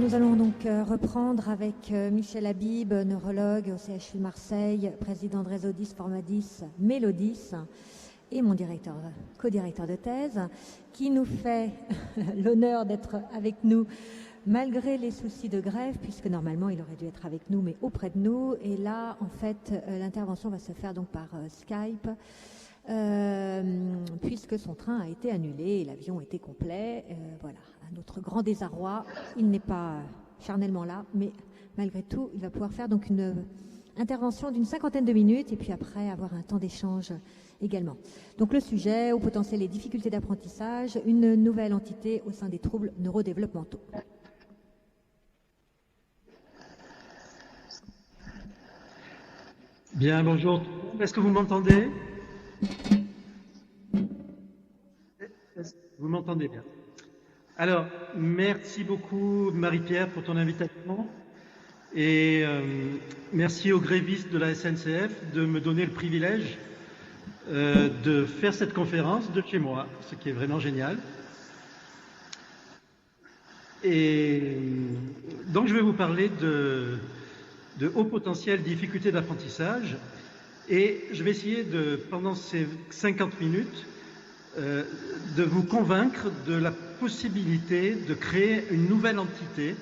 nous allons donc reprendre avec Michel Habib, neurologue au CHU Marseille, président de réseau 10 Formadis Mélodis, et mon co-directeur de thèse, qui nous fait l'honneur d'être avec nous malgré les soucis de grève, puisque normalement il aurait dû être avec nous, mais auprès de nous. Et là, en fait, l'intervention va se faire donc par Skype, puisque son train a été annulé et l'avion était complet. Voilà, à notre grand désarroi, il n'est pas charnellement là, mais malgré tout, il va pouvoir faire donc une intervention d'une 50aine de minutes et puis après avoir un temps d'échange également. Donc le sujet, au potentiel et difficultés d'apprentissage, une nouvelle entité au sein des troubles neurodéveloppementaux. Bien, bonjour. Est-ce que vous m'entendez? Vous m'entendez bien. Alors, merci beaucoup Marie-Pierre pour ton invitation et merci aux grévistes de la SNCF de me donner le privilège de faire cette conférence de chez moi, ce qui est vraiment génial. Et donc je vais vous parler de haut potentiel, difficultés d'apprentissage, et je vais essayer pendant ces 50 minutes, de vous convaincre de la possibilité de créer une nouvelle entité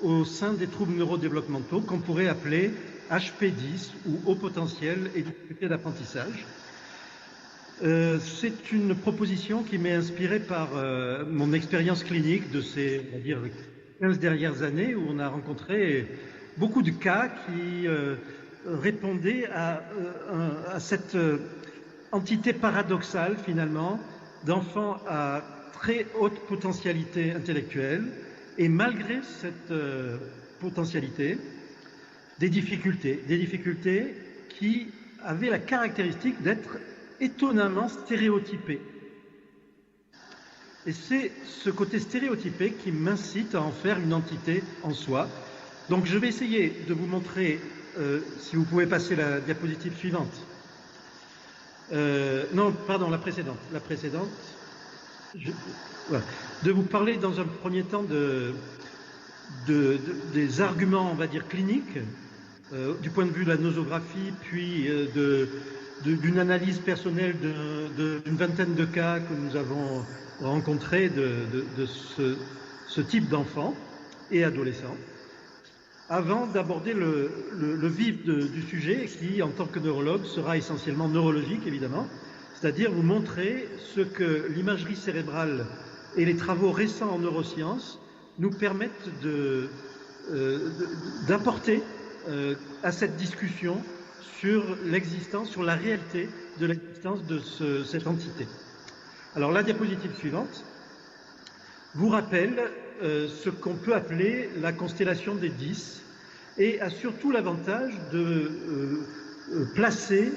au sein des troubles neurodéveloppementaux qu'on pourrait appeler HP10 ou haut potentiel et difficultés d'apprentissage. C'est une proposition qui m'est inspirée par mon expérience clinique de ces, on va dire, 15 dernières années, où on a rencontré beaucoup de cas qui répondaient à cette entité paradoxale, finalement, d'enfants à très haute potentialité intellectuelle, et malgré cette potentialité, des difficultés qui avaient la caractéristique d'être étonnamment stéréotypées. Et c'est ce côté stéréotypé qui m'incite à en faire une entité en soi. Donc je vais essayer de vous montrer, si vous pouvez passer la diapositive suivante. Non, pardon, la précédente. Voilà. De vous parler dans un premier temps des arguments, on va dire, cliniques, du point de vue de la nosographie, puis d'une analyse personnelle d'une vingtaine de cas que nous avons rencontrés de ce type d'enfants et adolescents, avant d'aborder le vif du sujet, qui, en tant que neurologue, sera essentiellement neurologique, évidemment, c'est-à-dire vous montrer ce que l'imagerie cérébrale et les travaux récents en neurosciences nous permettent d'apporter à cette discussion sur l'existence, sur la réalité de l'existence de cette entité. Alors la diapositive suivante vous rappelle ce qu'on peut appeler la constellation des 10 et a surtout l'avantage de placer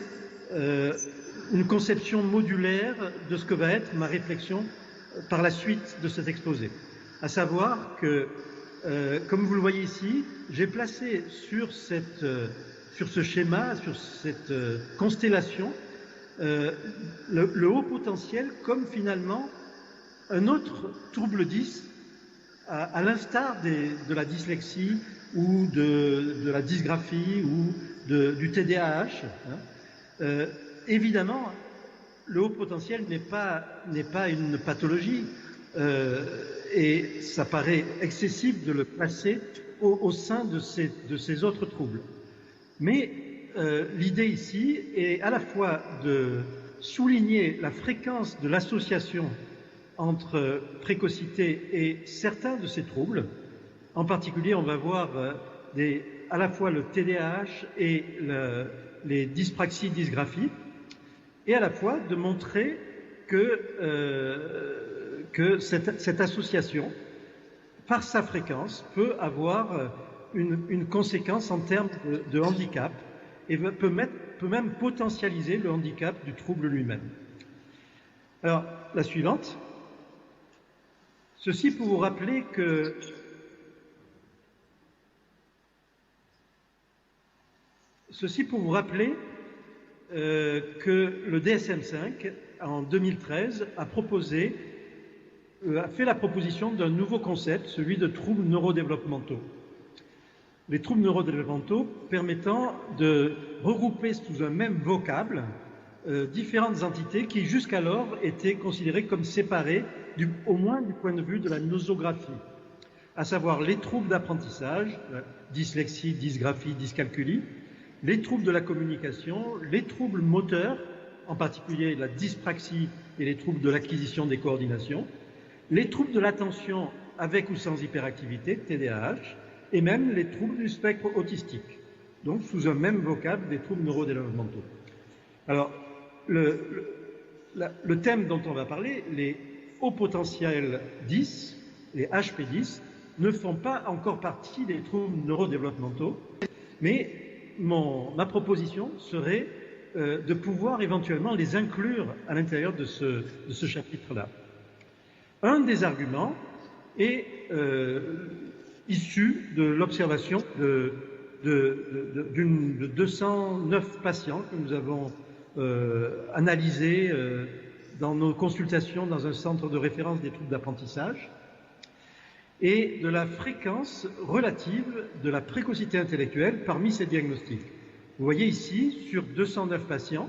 une conception modulaire de ce que va être ma réflexion par la suite de cet exposé. À savoir que, comme vous le voyez ici, j'ai placé sur ce schéma, sur cette constellation, le haut potentiel comme finalement un autre trouble 10, à l'instar de la dyslexie ou de la dysgraphie ou du TDAH. Évidemment, le haut potentiel n'est pas une pathologie et ça paraît excessif de le placer au sein de ces autres troubles. Mais l'idée ici est à la fois de souligner la fréquence de l'association entre précocité et certains de ces troubles. En particulier, on va voir à la fois le TDAH et les dyspraxies, dysgraphies, et à la fois de montrer que cette association, par sa fréquence, peut avoir une conséquence en termes de handicap et peut même potentialiser le handicap du trouble lui-même. Alors, la suivante. Ceci pour vous rappeler que le DSM-5, en 2013, a proposé a fait la proposition d'un nouveau concept, celui de troubles neurodéveloppementaux. Les troubles neurodéveloppementaux permettant de regrouper sous un même vocable différentes entités qui jusqu'alors étaient considérées comme séparées, au moins du point de vue de la nosographie, à savoir les troubles d'apprentissage, dyslexie, dysgraphie, dyscalculie, les troubles de la communication, les troubles moteurs, en particulier la dyspraxie et les troubles de l'acquisition des coordinations, les troubles de l'attention avec ou sans hyperactivité, TDAH, et même les troubles du spectre autistique, donc sous un même vocable des troubles neurodéveloppementaux. Alors, le thème dont on va parler, les hauts potentiels 10, les HP10, ne font pas encore partie des troubles neurodéveloppementaux, mais ma proposition serait de pouvoir éventuellement les inclure à l'intérieur de ce chapitre-là. Un des arguments est issu de l'observation de 209 patients que nous avons analysés dans nos consultations dans un centre de référence des troubles d'apprentissage, et de la fréquence relative de la précocité intellectuelle parmi ces diagnostics. Vous voyez ici, sur 209 patients,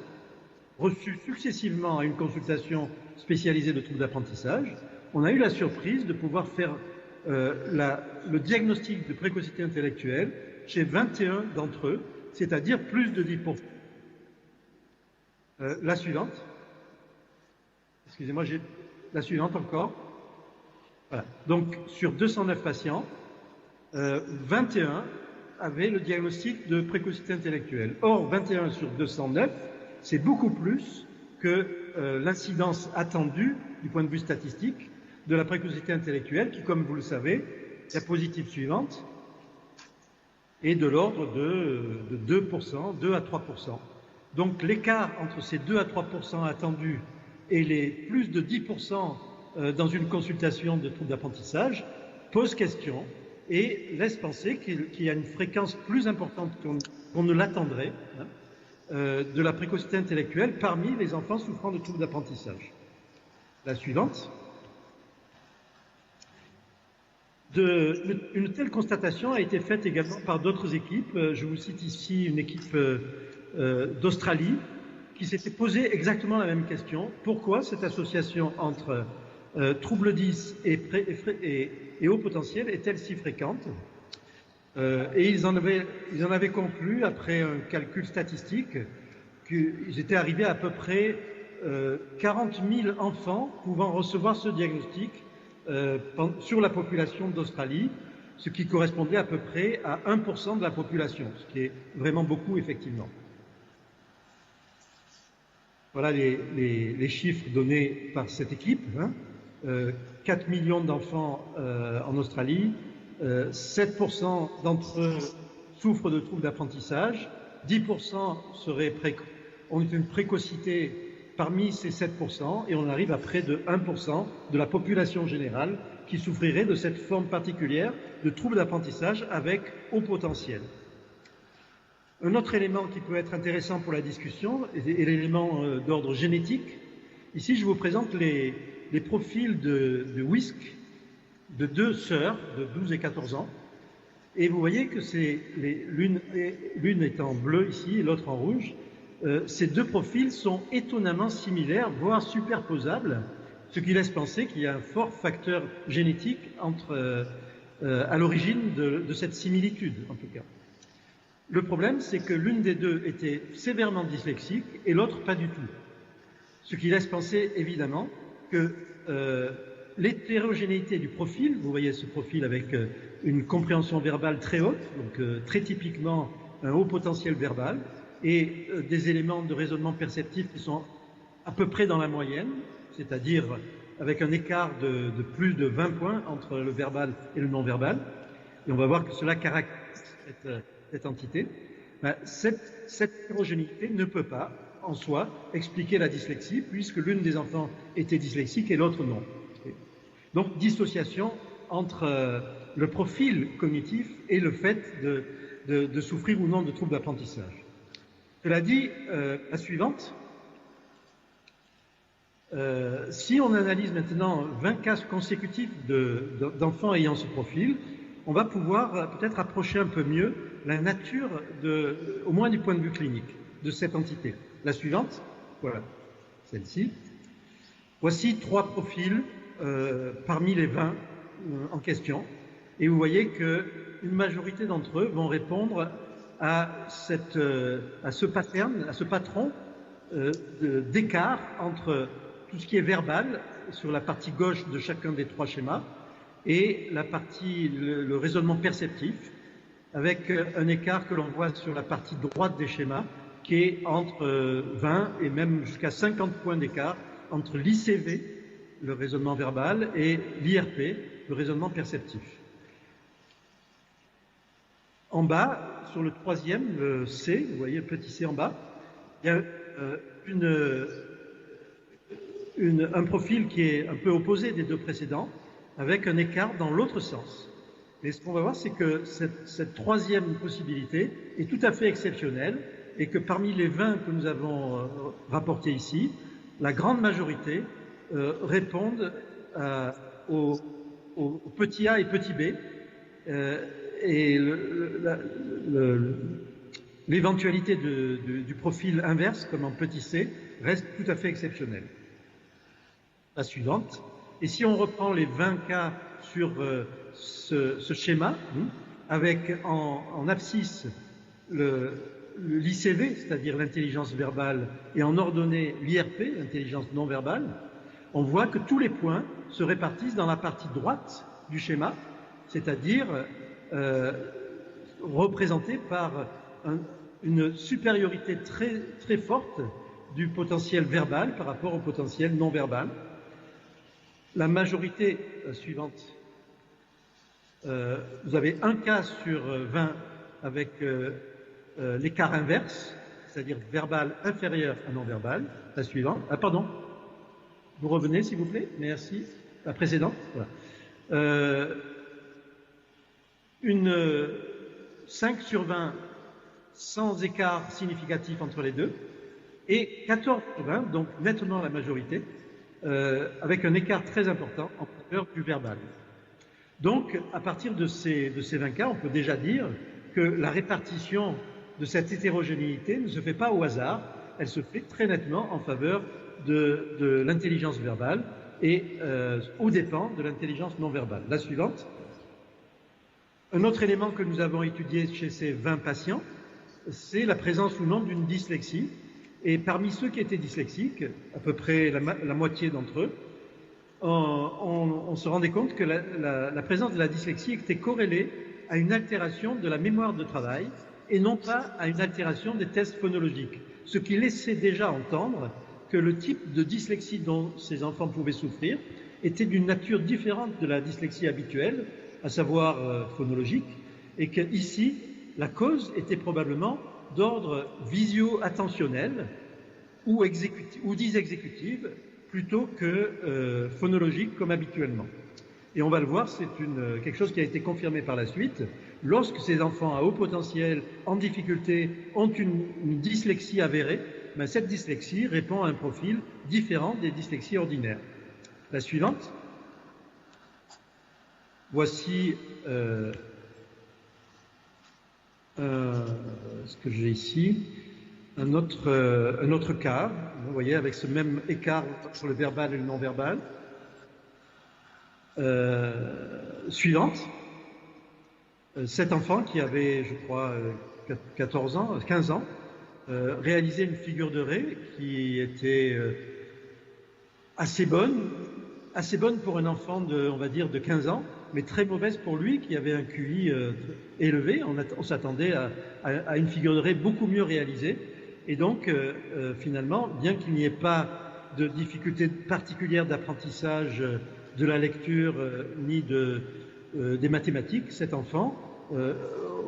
reçus successivement à une consultation spécialisée de troubles d'apprentissage, on a eu la surprise de pouvoir faire le diagnostic de précocité intellectuelle chez 21 d'entre eux, c'est-à-dire plus de 10%. La suivante. Excusez-moi, j'ai la suivante encore. Voilà. Donc, sur 209 patients, 21 avaient le diagnostic de précocité intellectuelle. Or, 21 sur 209, c'est beaucoup plus que l'incidence attendue, du point de vue statistique, de la précocité intellectuelle, qui, comme vous le savez, diapositive suivante, est de l'ordre de 2%, 2 à 3%. Donc, l'écart entre ces 2 à 3% attendus et les plus de 10% dans une consultation de troubles d'apprentissage pose question et laisse penser qu'il y a une fréquence plus importante qu'on ne l'attendrait de la précocité intellectuelle parmi les enfants souffrant de troubles d'apprentissage. La suivante. Une telle constatation a été faite également par d'autres équipes. Je vous cite ici une équipe d'Australie qui s'était posé exactement la même question. Pourquoi cette association entre trouble 10 et haut potentiel est-elle si fréquente? Et ils en avaient conclu, après un calcul statistique, qu'ils étaient arrivés à peu près 40 000 enfants pouvant recevoir ce diagnostic sur la population d'Australie, ce qui correspondait à peu près à 1% de la population, ce qui est vraiment beaucoup, effectivement. Voilà les chiffres donnés par cette équipe. 4 millions d'enfants en Australie, 7% d'entre eux souffrent de troubles d'apprentissage, 10% ont une précocité parmi ces 7%, et on arrive à près de 1% de la population générale qui souffrirait de cette forme particulière de troubles d'apprentissage avec haut potentiel. Un autre élément qui peut être intéressant pour la discussion est l'élément d'ordre génétique. Ici, je vous présente les profils de WISC de deux sœurs de 12 et 14 ans. Et vous voyez que l'une est en bleu ici et l'autre en rouge. Ces deux profils sont étonnamment similaires, voire superposables, ce qui laisse penser qu'il y a un fort facteur génétique à l'origine de cette similitude, en tout cas. Le problème, c'est que l'une des deux était sévèrement dyslexique et l'autre pas du tout. Ce qui laisse penser, évidemment, que l'hétérogénéité du profil, vous voyez ce profil avec une compréhension verbale très haute, donc très typiquement un haut potentiel verbal, et des éléments de raisonnement perceptif qui sont à peu près dans la moyenne, c'est-à-dire avec un écart de plus de 20 points entre le verbal et le non-verbal. Et on va voir que cela caractérise cette entité. Cette hétérogénéité ne peut pas, en soi, expliquer la dyslexie, puisque l'une des enfants était dyslexique et l'autre non. Donc, dissociation entre le profil cognitif et le fait de souffrir ou non de troubles d'apprentissage. Cela dit, la suivante. Si on analyse maintenant 20 cas consécutifs d'enfants ayant ce profil, on va pouvoir peut-être approcher un peu mieux la nature, au moins du point de vue clinique, de cette entité. La suivante, voilà, celle-ci. Voici 3 profils parmi les 20 en question. Et vous voyez qu'une majorité d'entre eux vont répondre à ce pattern, à ce patron d'écart entre tout ce qui est verbal sur la partie gauche de chacun des 3 schémas et le raisonnement perceptif, avec un écart que l'on voit sur la partie droite des schémas qui est entre 20 et même jusqu'à 50 points d'écart entre l'ICV, le raisonnement verbal, et l'IRP, le raisonnement perceptif. En bas, sur le 3e, le C, vous voyez le petit C en bas, il y a un profil qui est un peu opposé des 2 précédents, avec un écart dans l'autre sens. Et ce qu'on va voir, c'est que cette 3e possibilité est tout à fait exceptionnelle et que parmi les 20 que nous avons rapportés ici, la grande majorité répondent au petit a et petit b, et l'éventualité du profil inverse, comme en petit c, reste tout à fait exceptionnelle. La suivante. Et si on reprend les 20 cas sur ce schéma, avec en abscisse l'ICV, c'est-à-dire l'intelligence verbale, et en ordonnée l'IRP, l'intelligence non verbale, on voit que tous les points se répartissent dans la partie droite du schéma, c'est-à-dire représentés par une supériorité très, très forte du potentiel verbal par rapport au potentiel non verbal. La majorité suivante, vous avez un cas sur 20 avec l'écart inverse, c'est-à-dire verbal inférieur à non verbal. La suivante. Ah, pardon. Vous revenez, s'il vous plaît. Merci. La précédente. Voilà. 5 sur 20 sans écart significatif entre les deux. Et 14 sur 20, donc nettement la majorité, avec un écart très important en faveur du verbal. Donc, à partir de ces 20 cas, on peut déjà dire que la répartition de cette hétérogénéité ne se fait pas au hasard, elle se fait très nettement en faveur de l'intelligence verbale et aux dépens de l'intelligence non verbale. La suivante. Un autre élément que nous avons étudié chez ces 20 patients, c'est la présence ou non d'une dyslexie. Et parmi ceux qui étaient dyslexiques, à peu près la moitié d'entre eux, on se rendait compte que la présence de la dyslexie était corrélée à une altération de la mémoire de travail et non pas à une altération des tests phonologiques, ce qui laissait déjà entendre que le type de dyslexie dont ces enfants pouvaient souffrir était d'une nature différente de la dyslexie habituelle, à savoir phonologique, et qu'ici, la cause était probablement d'ordre visio-attentionnel ou dysexécutive plutôt que phonologique comme habituellement. Et on va le voir, c'est quelque chose qui a été confirmé par la suite. Lorsque ces enfants à haut potentiel, en difficulté, ont une dyslexie avérée, ben cette dyslexie répond à un profil différent des dyslexies ordinaires. La suivante. Voici ce que j'ai ici, un autre cas, vous voyez, avec ce même écart sur le verbal et le non-verbal. Suivante. Cet enfant qui avait, je crois, 15 ans, réalisait une figure de Ré qui était assez bonne pour un enfant on va dire, de 15 ans, mais très mauvaise pour lui, qui avait un QI élevé. On s'attendait à une figure de Ré beaucoup mieux réalisée. Et donc, finalement, bien qu'il n'y ait pas de difficulté particulière d'apprentissage de la lecture ni des mathématiques, cet enfant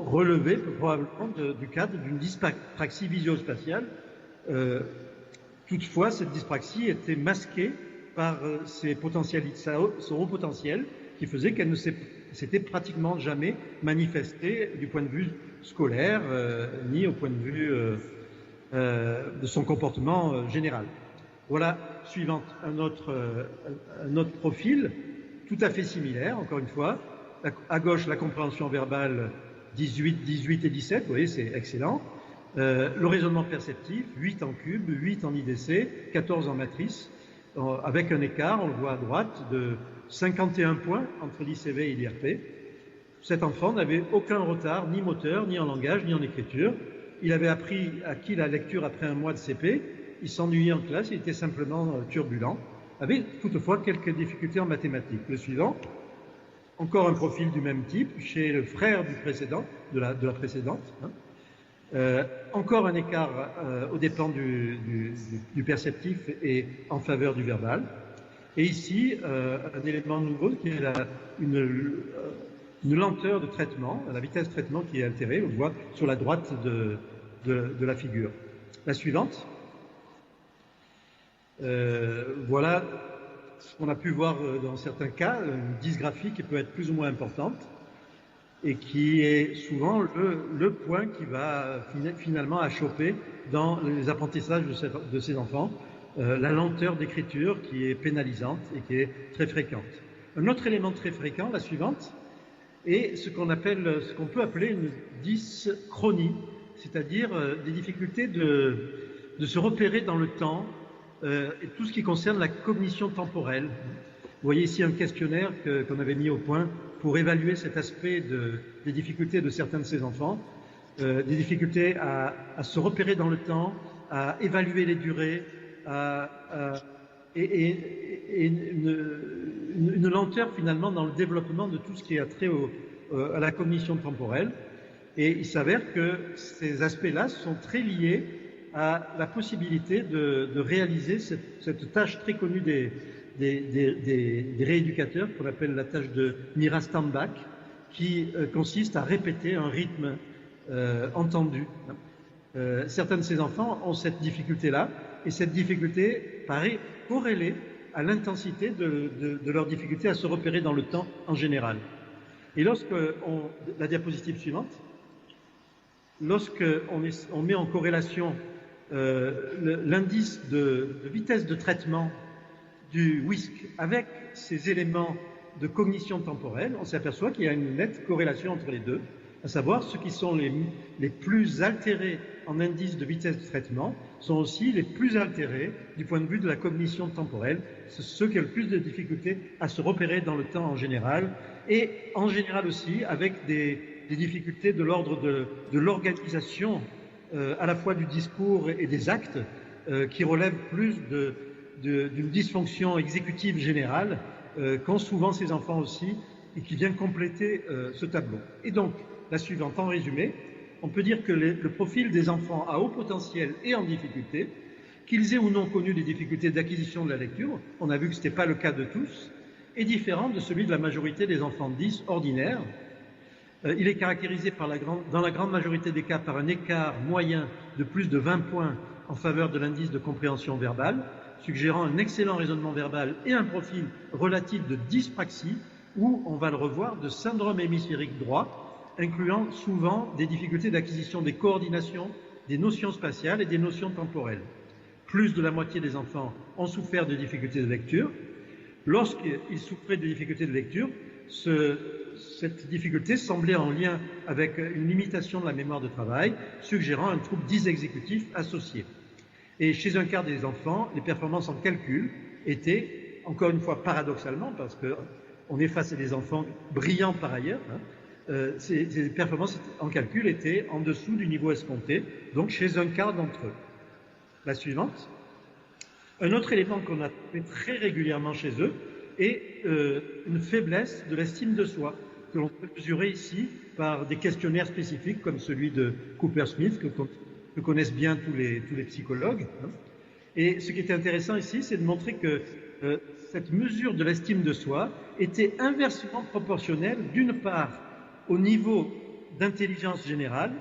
relevait probablement du cadre d'une dyspraxie visuospatiale. Toutefois, cette dyspraxie était masquée par son haut potentiel, qui faisait qu'elle ne s'était pratiquement jamais manifestée du point de vue scolaire, ni au point de vue de son comportement général. Voilà, suivante, un autre profil, tout à fait similaire, encore une fois. À gauche, la compréhension verbale, 18, 18 et 17, vous voyez, c'est excellent. Le raisonnement perceptif, 8 en cube, 8 en IDC, 14 en matrice, avec un écart, on le voit à droite, de 51 points entre l'ICV et l'IRP. Cet enfant n'avait aucun retard, ni moteur, ni en langage, ni en écriture. Il avait acquis la lecture après un mois de CP. Il s'ennuyait en classe, il était simplement turbulent, avait toutefois quelques difficultés en mathématiques. Le suivant, encore un profil du même type, chez le frère du précédent, de la précédente. Encore un écart aux dépens du perceptif et en faveur du verbal. Et ici, un élément nouveau qui est une lenteur de traitement, la vitesse de traitement qui est altérée, on le voit sur la droite de la figure. La suivante. Voilà ce qu'on a pu voir dans certains cas, une dysgraphie qui peut être plus ou moins importante et qui est souvent le point qui va finalement achoper dans les apprentissages de ces enfants, la lenteur d'écriture qui est pénalisante et qui est très fréquente. Un autre élément très fréquent, la suivante, est ce qu'on peut appeler une dyschronie, c'est-à-dire des difficultés de se repérer dans le temps, et tout ce qui concerne la cognition temporelle. Vous voyez ici un questionnaire qu'on avait mis au point pour évaluer cet aspect des difficultés de certains de ces enfants, des difficultés à se repérer dans le temps, à évaluer les durées, et une lenteur finalement dans le développement de tout ce qui a trait à la cognition temporelle. Et il s'avère que ces aspects-là sont très liés à la possibilité de réaliser cette tâche très connue des rééducateurs, qu'on appelle la tâche de Mira Stambach, qui consiste à répéter un rythme entendu. Certains de ces enfants ont cette difficulté-là, et cette difficulté paraît corrélée à l'intensité de leur difficulté à se repérer dans le temps en général. Et la diapositive suivante, lorsqu'on met en corrélation l'indice de vitesse de traitement du WISC avec ces éléments de cognition temporelle, on s'aperçoit qu'il y a une nette corrélation entre les deux, à savoir ceux qui sont les plus altérés en indice de vitesse de traitement sont aussi les plus altérés du point de vue de la cognition temporelle, ceux qui ont le plus de difficultés à se repérer dans le temps en général, et en général aussi avec des difficultés de l'ordre de l'organisation à la fois du discours et des actes, qui relèvent plus d'une dysfonction exécutive générale qu'ont souvent ces enfants aussi, et qui vient compléter ce tableau. Et donc, la suivante, en résumé, on peut dire que le profil des enfants à haut potentiel et en difficulté, qu'ils aient ou non connu des difficultés d'acquisition de la lecture, on a vu que ce n'était pas le cas de tous, est différent de celui de la majorité des enfants 10 ordinaires. Il est caractérisé dans la grande majorité des cas par un écart moyen de plus de 20 points en faveur de l'indice de compréhension verbale, suggérant un excellent raisonnement verbal et un profil relatif de dyspraxie, ou, on va le revoir, de syndrome hémisphérique droit, incluant souvent des difficultés d'acquisition des coordinations, des notions spatiales et des notions temporelles. Plus de la moitié des enfants ont souffert de difficultés de lecture. Lorsqu'ils souffraient de difficultés de lecture, cette difficulté semblait en lien avec une limitation de la mémoire de travail, suggérant un trouble dysexécutif associé. Et chez un quart des enfants, les performances en calcul étaient, encore une fois paradoxalement, parce qu'on est face à des enfants brillants par ailleurs, ces performances en calcul étaient en dessous du niveau escompté, donc chez un quart d'entre eux. La suivante. Un autre élément qu'on a trouvé très régulièrement chez eux est une faiblesse de l'estime de soi, que l'on peut mesurer ici par des questionnaires spécifiques comme celui de Cooper-Smith, que connaissent bien tous les psychologues. Et ce qui était intéressant ici, c'est de montrer que cette mesure de l'estime de soi était inversement proportionnelle, d'une part, au niveau d'intelligence générale,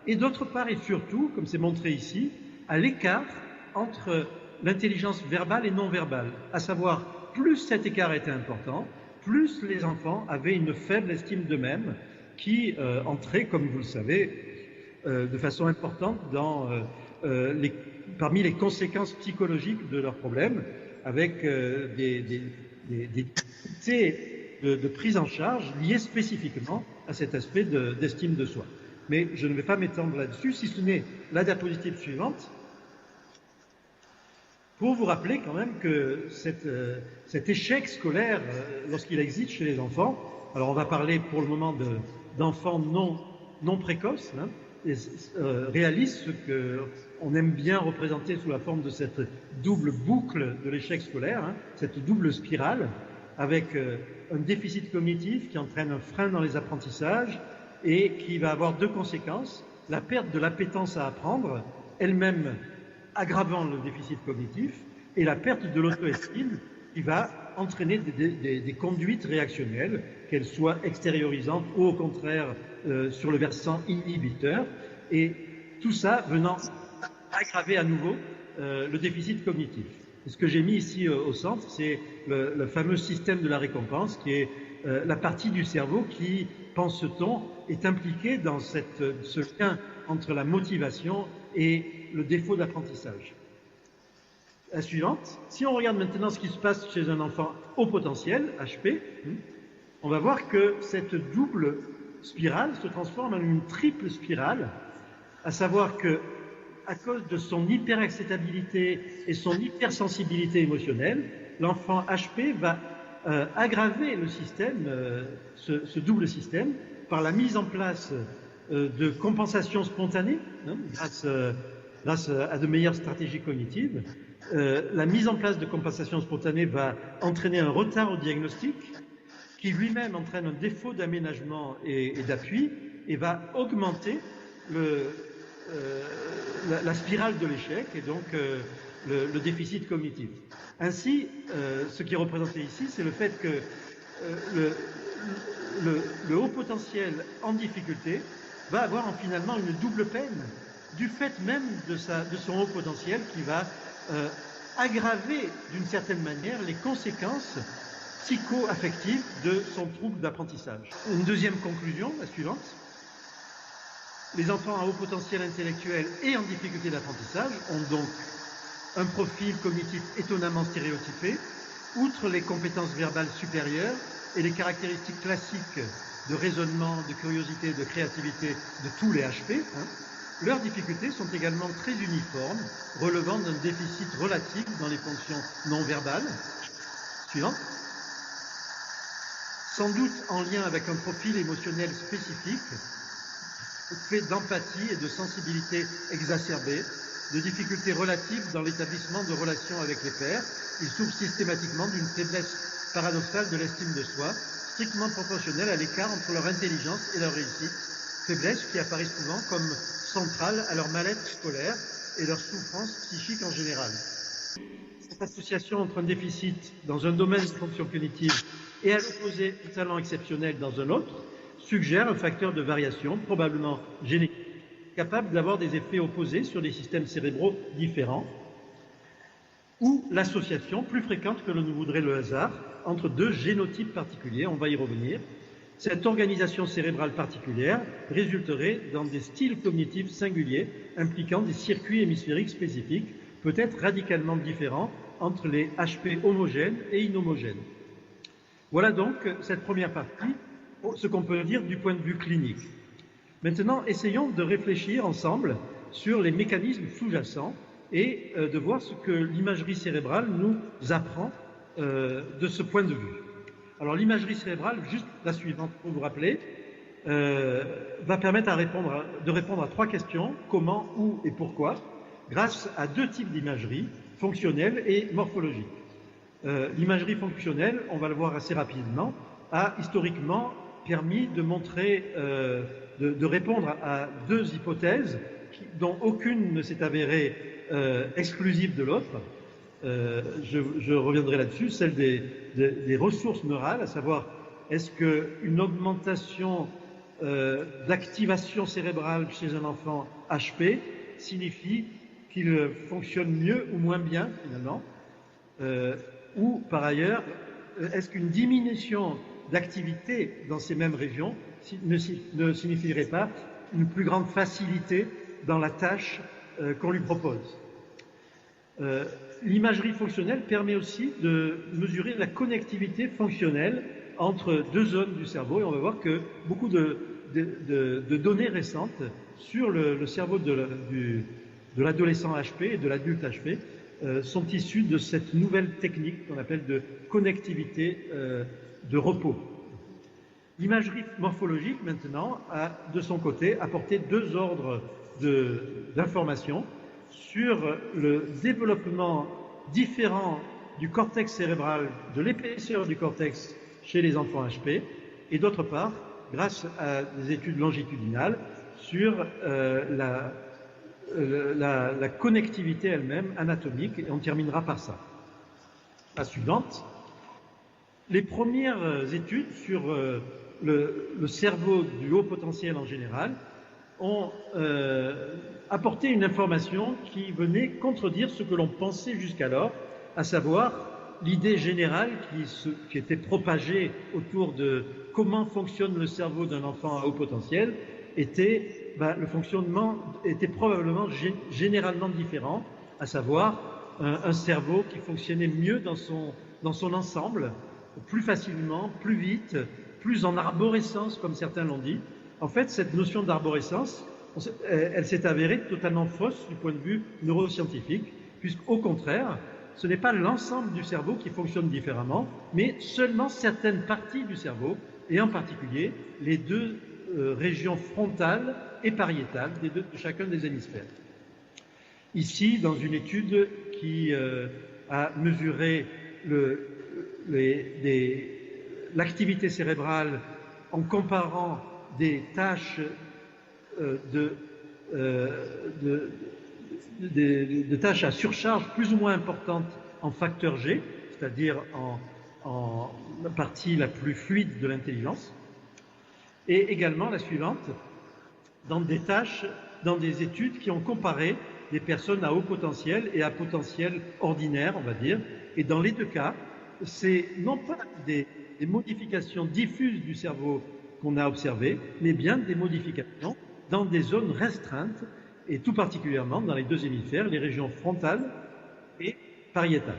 et d'autre part et surtout, comme c'est montré ici, à l'écart entre l'intelligence verbale et non verbale. À savoir, plus cet écart était important, plus les enfants avaient une faible estime d'eux-mêmes qui entrait, comme vous le savez, de façon importante dans parmi les conséquences psychologiques de leurs problèmes, avec des difficultés de prise en charge liées spécifiquement à cet aspect d'estime de soi. Mais je ne vais pas m'étendre là-dessus, si ce n'est la diapositive suivante, pour vous rappeler quand même que cet échec scolaire, lorsqu'il existe chez les enfants, alors on va parler pour le moment d'enfants non précoces, hein, réalisent ce qu'on aime bien représenter sous la forme de cette double boucle de l'échec scolaire, hein, cette double spirale, avec un déficit cognitif qui entraîne un frein dans les apprentissages et qui va avoir deux conséquences: la perte de l'appétence à apprendre, elle-même aggravant le déficit cognitif, et la perte de l'auto-estime qui va entraîner des conduites réactionnelles, qu'elles soient extériorisantes ou au contraire sur le versant inhibiteur, et tout ça venant aggraver à nouveau le déficit cognitif. Et ce que j'ai mis ici au centre, c'est le fameux système de la récompense, qui est la partie du cerveau qui, pense-t-on, est impliquée dans ce lien entre la motivation et le défaut d'apprentissage. La suivante. Si on regarde maintenant ce qui se passe chez un enfant haut potentiel, HP, on va voir que cette double spirale se transforme en une triple spirale, à savoir que, à cause de son hyperexcitabilité et son hypersensibilité émotionnelle, l'enfant HP va aggraver le système, ce double système, par la mise en place de compensation spontanée, hein, grâce à de meilleures stratégies cognitives. La mise en place de compensation spontanée va entraîner un retard au diagnostic, qui lui-même entraîne un défaut d'aménagement et d'appui, et va augmenter la spirale de l'échec et donc le déficit cognitif. Ainsi, ce qui est représenté ici, c'est le fait que le haut potentiel en difficulté va avoir finalement une double peine, du fait même de son haut potentiel, qui va aggraver d'une certaine manière les conséquences psycho-affectives de son trouble d'apprentissage. Une deuxième conclusion, la suivante. Les enfants à haut potentiel intellectuel et en difficulté d'apprentissage ont donc un profil cognitif étonnamment stéréotypé. Outre les compétences verbales supérieures et les caractéristiques classiques de raisonnement, de curiosité, de créativité de tous les HP, hein, leurs difficultés sont également très uniformes, relevant d'un déficit relatif dans les fonctions non verbales. Suivante. Sans doute en lien avec un profil émotionnel spécifique, fait d'empathie et de sensibilité exacerbée, de difficultés relatives dans l'établissement de relations avec les pairs. Ils souffrent systématiquement d'une faiblesse paradoxale de l'estime de soi, strictement proportionnelle à l'écart entre leur intelligence et leur réussite, faiblesse qui apparaît souvent comme centrale à leur mal-être scolaire et leur souffrance psychique en général. Cette association entre un déficit dans un domaine de fonction cognitive et à l'opposé un talent exceptionnel dans un autre suggère un facteur de variation, probablement génétique, capable d'avoir des effets opposés sur des systèmes cérébraux différents, ou l'association, plus fréquente que l'on ne voudrait le hasard, entre deux génotypes particuliers, on va y revenir. Cette organisation cérébrale particulière résulterait dans des styles cognitifs singuliers impliquant des circuits hémisphériques spécifiques, peut-être radicalement différents entre les HP homogènes et inhomogènes. Voilà donc cette première partie, ce qu'on peut dire du point de vue clinique. Maintenant, essayons de réfléchir ensemble sur les mécanismes sous-jacents et de voir ce que l'imagerie cérébrale nous apprend de ce point de vue. Alors l'imagerie cérébrale, juste la suivante pour vous rappeler, va permettre de répondre à trois questions: comment, où et pourquoi, grâce à deux types d'imagerie, fonctionnelle et morphologique. L'imagerie fonctionnelle, on va le voir assez rapidement, a historiquement permis de montrer, de répondre à deux hypothèses dont aucune ne s'est avérée exclusive de l'autre. Je reviendrai là-dessus, celle des ressources neurales, à savoir est-ce qu'une augmentation d'activation cérébrale chez un enfant HP signifie qu'il fonctionne mieux ou moins bien finalement, ou par ailleurs, est-ce qu'une diminution d'activité dans ces mêmes régions ne signifierait pas une plus grande facilité dans la tâche qu'on lui propose. L'imagerie fonctionnelle permet aussi de mesurer la connectivité fonctionnelle entre deux zones du cerveau, et on va voir que beaucoup de données récentes sur le cerveau de l'adolescent HP et de l'adulte HP sont issues de cette nouvelle technique qu'on appelle de connectivité de repos. L'imagerie morphologique, maintenant, a de son côté apporté deux ordres d'informations sur le développement différent du cortex cérébral, de l'épaisseur du cortex chez les enfants HP, et d'autre part, grâce à des études longitudinales, sur la connectivité elle-même anatomique, et on terminera par ça. La suivante. Les premières études sur le cerveau du haut potentiel en général ont apporté une information qui venait contredire ce que l'on pensait jusqu'alors, à savoir l'idée générale qui était propagée autour de comment fonctionne le cerveau d'un enfant à haut potentiel le fonctionnement était probablement généralement différent, à savoir un cerveau qui fonctionnait mieux dans son ensemble, plus facilement, plus vite, plus en arborescence, comme certains l'ont dit. En fait, cette notion d'arborescence, elle s'est avérée totalement fausse du point de vue neuroscientifique, puisqu'au contraire, ce n'est pas l'ensemble du cerveau qui fonctionne différemment, mais seulement certaines parties du cerveau, et en particulier les deux régions frontales et pariétales de chacun des hémisphères. Ici, dans une étude qui a mesuré l'activité cérébrale en comparant des tâches de tâches à surcharge plus ou moins importantes en facteur G, c'est-à-dire en partie la plus fluide de l'intelligence, et également la suivante, dans des études qui ont comparé des personnes à haut potentiel et à potentiel ordinaire, on va dire, et dans les deux cas, c'est non pas des modifications diffuses du cerveau qu'on a observées, mais bien des modifications dans des zones restreintes, et tout particulièrement dans les deux hémisphères, les régions frontales et pariétales.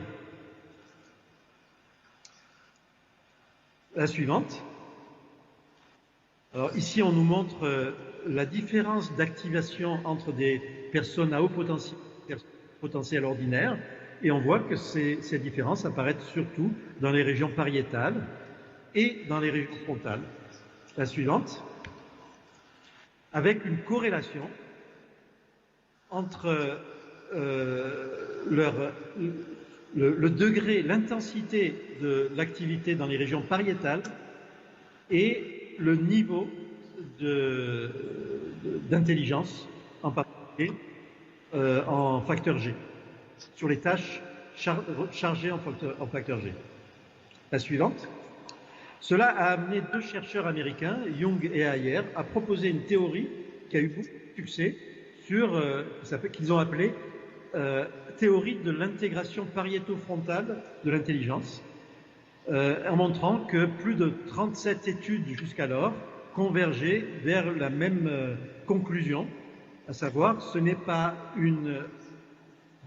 La suivante. Alors ici, on nous montre la différence d'activation entre des personnes à haut potentiel ordinaire, et on voit que ces différences apparaissent surtout dans les régions pariétales et dans les régions frontales. La suivante. Avec une corrélation entre le degré, l'intensité de l'activité dans les régions pariétales et le niveau d'intelligence, en particulier en facteur G, sur les tâches chargées en facteur G. La suivante. Cela a amené deux chercheurs américains, Young et Ayer, à proposer une théorie qui a eu beaucoup de succès qu'ils ont appelée théorie de l'intégration pariéto-frontale de l'intelligence, en montrant que plus de 37 études jusqu'alors convergeaient vers la même conclusion, à savoir ce n'est pas une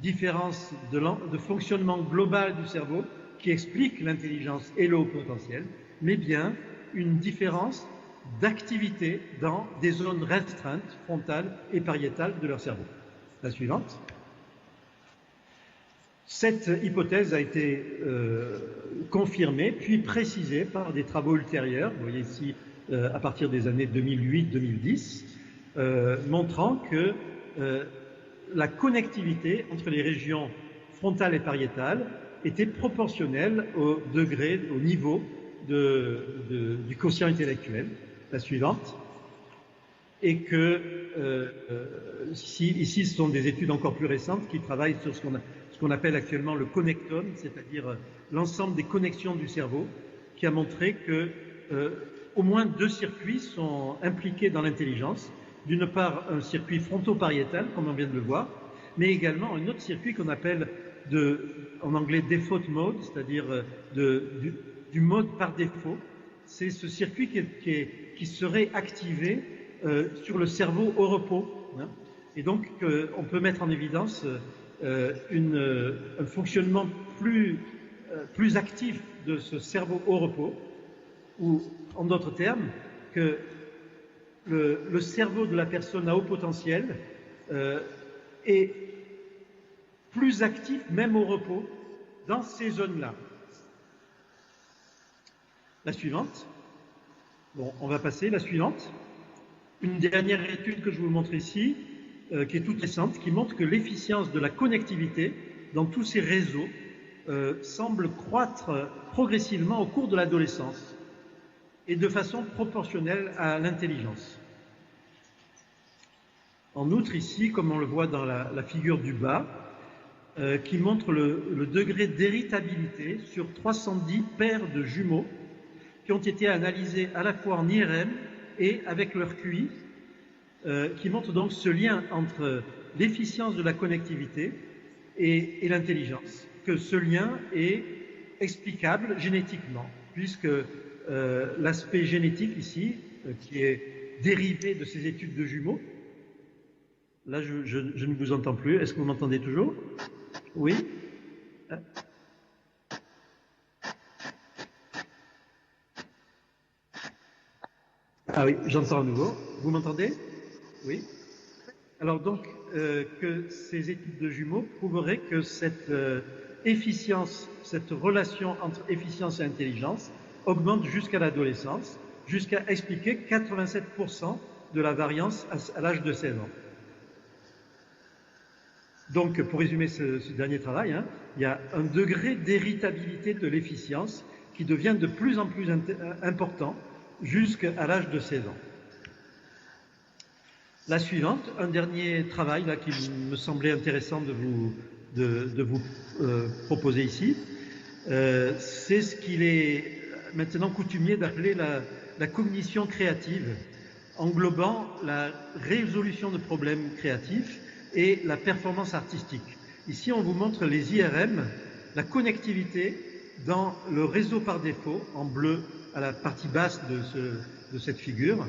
différence de fonctionnement global du cerveau qui explique l'intelligence et le haut potentiel, mais bien une différence d'activité dans des zones restreintes, frontales et pariétales de leur cerveau. La suivante. Cette hypothèse a été confirmée puis précisée par des travaux ultérieurs, vous voyez ici à partir des années 2008-2010, montrant que la connectivité entre les régions frontales et pariétales était proportionnelle au degré, au niveau du quotient intellectuel. La suivante. Et que ici, ce sont des études encore plus récentes qui travaillent sur ce qu'on appelle actuellement le connectome, c'est-à-dire l'ensemble des connexions du cerveau, qui a montré que au moins deux circuits sont impliqués dans l'intelligence. D'une part, un circuit fronto-pariétal, comme on vient de le voir, mais également un autre circuit qu'on appelle en anglais default mode, c'est-à-dire du mode par défaut. C'est ce circuit qui serait activé sur le cerveau au repos. Hein. Et donc, on peut mettre en évidence un fonctionnement plus actif de ce cerveau au repos, ou en d'autres termes, que le cerveau de la personne à haut potentiel est plus actif même au repos dans ces zones-là. La suivante. Bon, on va passer. La suivante. Une dernière étude que je vous montre ici, qui est toute récente, qui montre que l'efficience de la connectivité dans tous ces réseaux semble croître progressivement au cours de l'adolescence et de façon proportionnelle à l'intelligence. En outre, ici, comme on le voit dans la figure du bas, qui montre le degré d'héritabilité sur 310 paires de jumeaux qui ont été analysés à la fois en IRM et avec leur QI, qui montre donc ce lien entre l'efficience de la connectivité et l'intelligence, que ce lien est explicable génétiquement, puisque l'aspect génétique ici, qui est dérivé de ces études de jumeaux, là je ne vous entends plus, est-ce que vous m'entendez toujours? Oui? Ah oui, j'entends à nouveau. Vous m'entendez? Oui. Alors donc, que ces études de jumeaux prouveraient que cette efficience, cette relation entre efficience et intelligence augmente jusqu'à l'adolescence, jusqu'à expliquer 87% de la variance à l'âge de 16 ans. Donc, pour résumer ce dernier travail, hein, il y a un degré d'héritabilité de l'efficience qui devient de plus en plus important jusqu'à l'âge de 16 ans. La suivante, un dernier travail là, qui me semblait intéressant de vous proposer ici, c'est ce qu'il est maintenant coutumier d'appeler la cognition créative, englobant la résolution de problèmes créatifs et la performance artistique. Ici, on vous montre les IRM, la connectivité dans le réseau par défaut, en bleu à la partie basse de cette figure,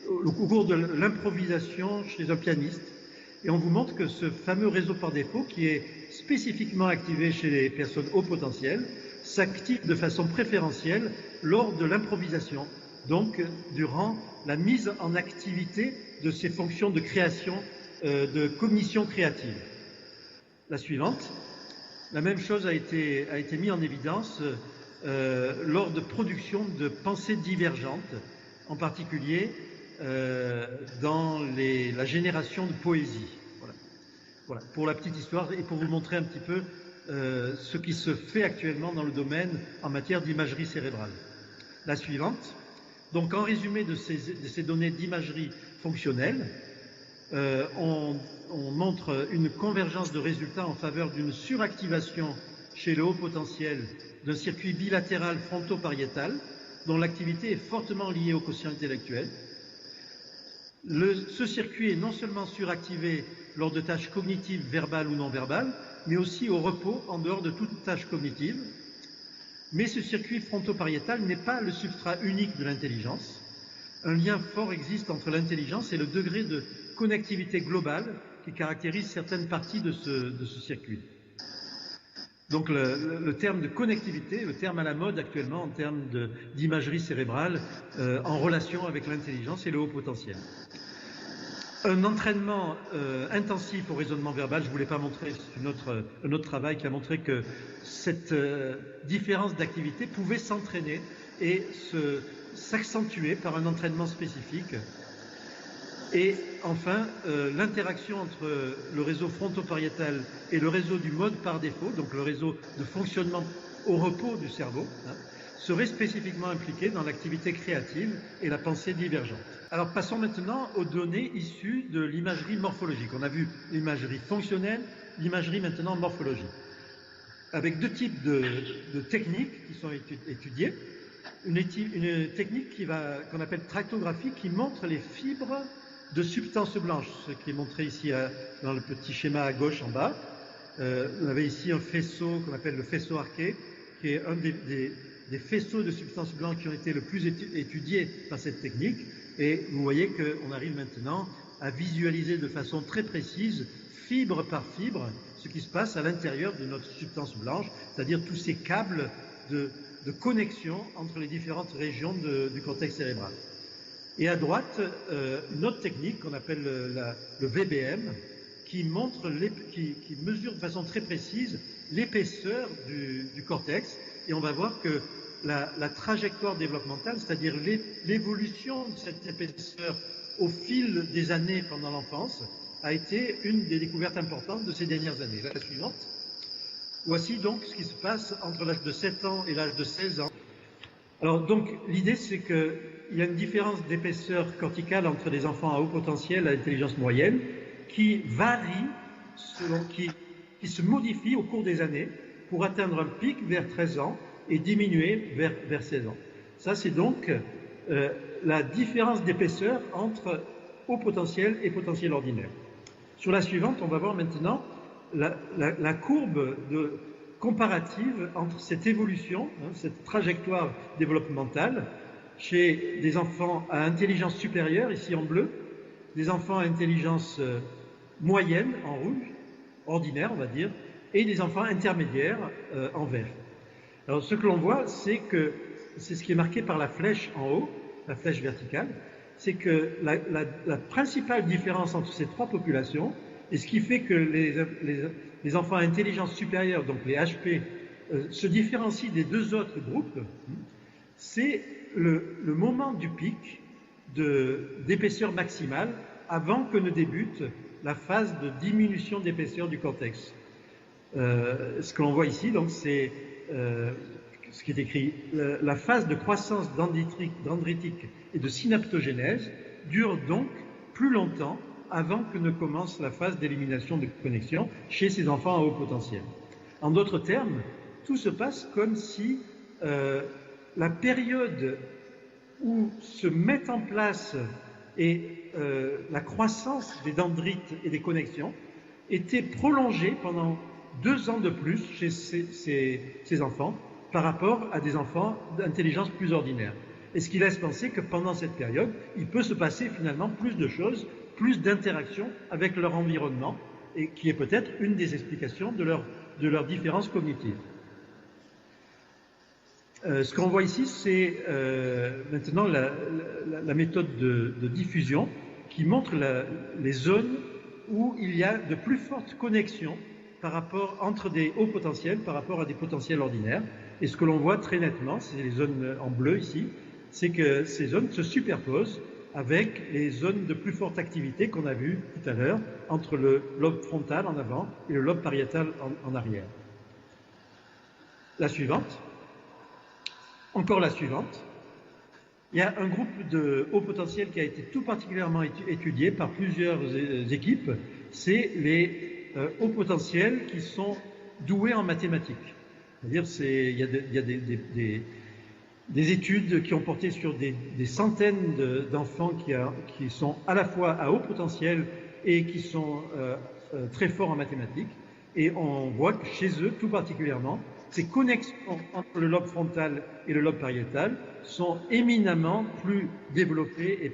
au cours de l'improvisation chez un pianiste. Et on vous montre que ce fameux réseau par défaut, qui est spécifiquement activé chez les personnes haut potentiel, s'active de façon préférentielle lors de l'improvisation, donc durant la mise en activité de ces fonctions de création, de cognition créative. La suivante. La même chose a été mise en évidence lors de production de pensées divergentes, en particulier dans la génération de poésie. Voilà, pour la petite histoire et pour vous montrer un petit peu ce qui se fait actuellement dans le domaine en matière d'imagerie cérébrale. La suivante. Donc, en résumé de ces données d'imagerie fonctionnelle, on montre une convergence de résultats en faveur d'une suractivation chez le haut potentiel d'un circuit bilatéral fronto-pariétal dont l'activité est fortement liée au quotient intellectuel. Ce circuit est non seulement suractivé lors de tâches cognitives verbales ou non verbales, mais aussi au repos en dehors de toute tâche cognitive. Mais ce circuit fronto-pariétal n'est pas le substrat unique de l'intelligence. Un lien fort existe entre l'intelligence et le degré de connectivité globale qui caractérise certaines parties de ce circuit. Donc le terme de connectivité, le terme à la mode actuellement en termes d'imagerie cérébrale en relation avec l'intelligence et le haut potentiel. Un entraînement intensif au raisonnement verbal, je ne voulais pas montrer, c'est un autre travail qui a montré que cette différence d'activité pouvait s'entraîner et s'accentuer par un entraînement spécifique. Et enfin, l'interaction entre le réseau fronto-pariétal et le réseau du mode par défaut, donc le réseau de fonctionnement au repos du cerveau, serait spécifiquement impliqué dans l'activité créative et la pensée divergente. Alors passons maintenant aux données issues de l'imagerie morphologique. On a vu l'imagerie fonctionnelle, l'imagerie maintenant morphologique. Avec deux types de techniques qui sont étudiées. Une technique qu'on appelle tractographie, qui montre les fibres de substances blanches, ce qui est montré ici dans le petit schéma à gauche en bas. Vous avez ici un faisceau qu'on appelle le faisceau arqué, qui est un des faisceaux de substances blanches qui ont été le plus étudiés par cette technique. Et vous voyez qu'on arrive maintenant à visualiser de façon très précise, fibre par fibre, ce qui se passe à l'intérieur de notre substance blanche, c'est-à-dire tous ces câbles de connexion entre les différentes régions du cortex cérébral. Et à droite, une autre technique qu'on appelle le VBM, qui mesure de façon très précise l'épaisseur du cortex, et on va voir que la trajectoire développementale, c'est-à-dire l'évolution de cette épaisseur au fil des années pendant l'enfance, a été une des découvertes importantes de ces dernières années. La suivante. Voici donc ce qui se passe entre l'âge de 7 ans et l'âge de 16 ans. Alors donc, l'idée c'est qu'il y a une différence d'épaisseur corticale entre les enfants à haut potentiel et à l'intelligence moyenne qui varie, qui se modifie au cours des années pour atteindre un pic vers 13 ans et diminuer vers 16 ans. Ça, c'est donc la différence d'épaisseur entre haut potentiel et potentiel ordinaire. Sur la suivante, on va voir maintenant la courbe comparative entre cette évolution, cette trajectoire développementale, chez des enfants à intelligence supérieure, ici en bleu, des enfants à intelligence moyenne, en rouge, ordinaire, on va dire, et des enfants intermédiaires en vert. Alors, ce que l'on voit, c'est ce qui est marqué par la flèche en haut, la flèche verticale, c'est que la principale différence entre ces trois populations, et ce qui fait que les enfants à intelligence supérieure, donc les HP, se différencient des deux autres groupes, c'est le moment du pic d'épaisseur maximale avant que ne débute la phase de diminution d'épaisseur du cortex. Ce que l'on voit ici, donc, c'est ce qui est écrit, la phase de croissance dendritique et de synaptogénèse dure donc plus longtemps avant que ne commence la phase d'élimination de connexion chez ces enfants à haut potentiel. En d'autres termes, tout se passe comme si la période où se met en place la croissance des dendrites et des connexions était prolongée pendant 2 ans de plus chez ces enfants par rapport à des enfants d'intelligence plus ordinaire. Et ce qui laisse penser que pendant cette période, il peut se passer finalement plus de choses, plus d'interactions avec leur environnement, et qui est peut-être une des explications de leur différence cognitive. Ce qu'on voit ici, c'est maintenant la méthode de diffusion qui montre les zones où il y a de plus fortes connexions entre des hauts potentiels par rapport à des potentiels ordinaires. Et ce que l'on voit très nettement, c'est les zones en bleu ici, c'est que ces zones se superposent avec les zones de plus forte activité qu'on a vues tout à l'heure entre le lobe frontal en avant et le lobe pariétal en arrière. La suivante. Encore la suivante. Il y a un groupe de hauts potentiels qui a été tout particulièrement étudié par plusieurs équipes. C'est les hauts potentiels qui sont doués en mathématiques. C'est-à-dire il y a des études qui ont porté sur des centaines d'enfants qui sont à la fois à haut potentiel et qui sont très forts en mathématiques. Et on voit que chez eux, tout particulièrement, ces connexions entre le lobe frontal et le lobe pariétal sont éminemment plus développées et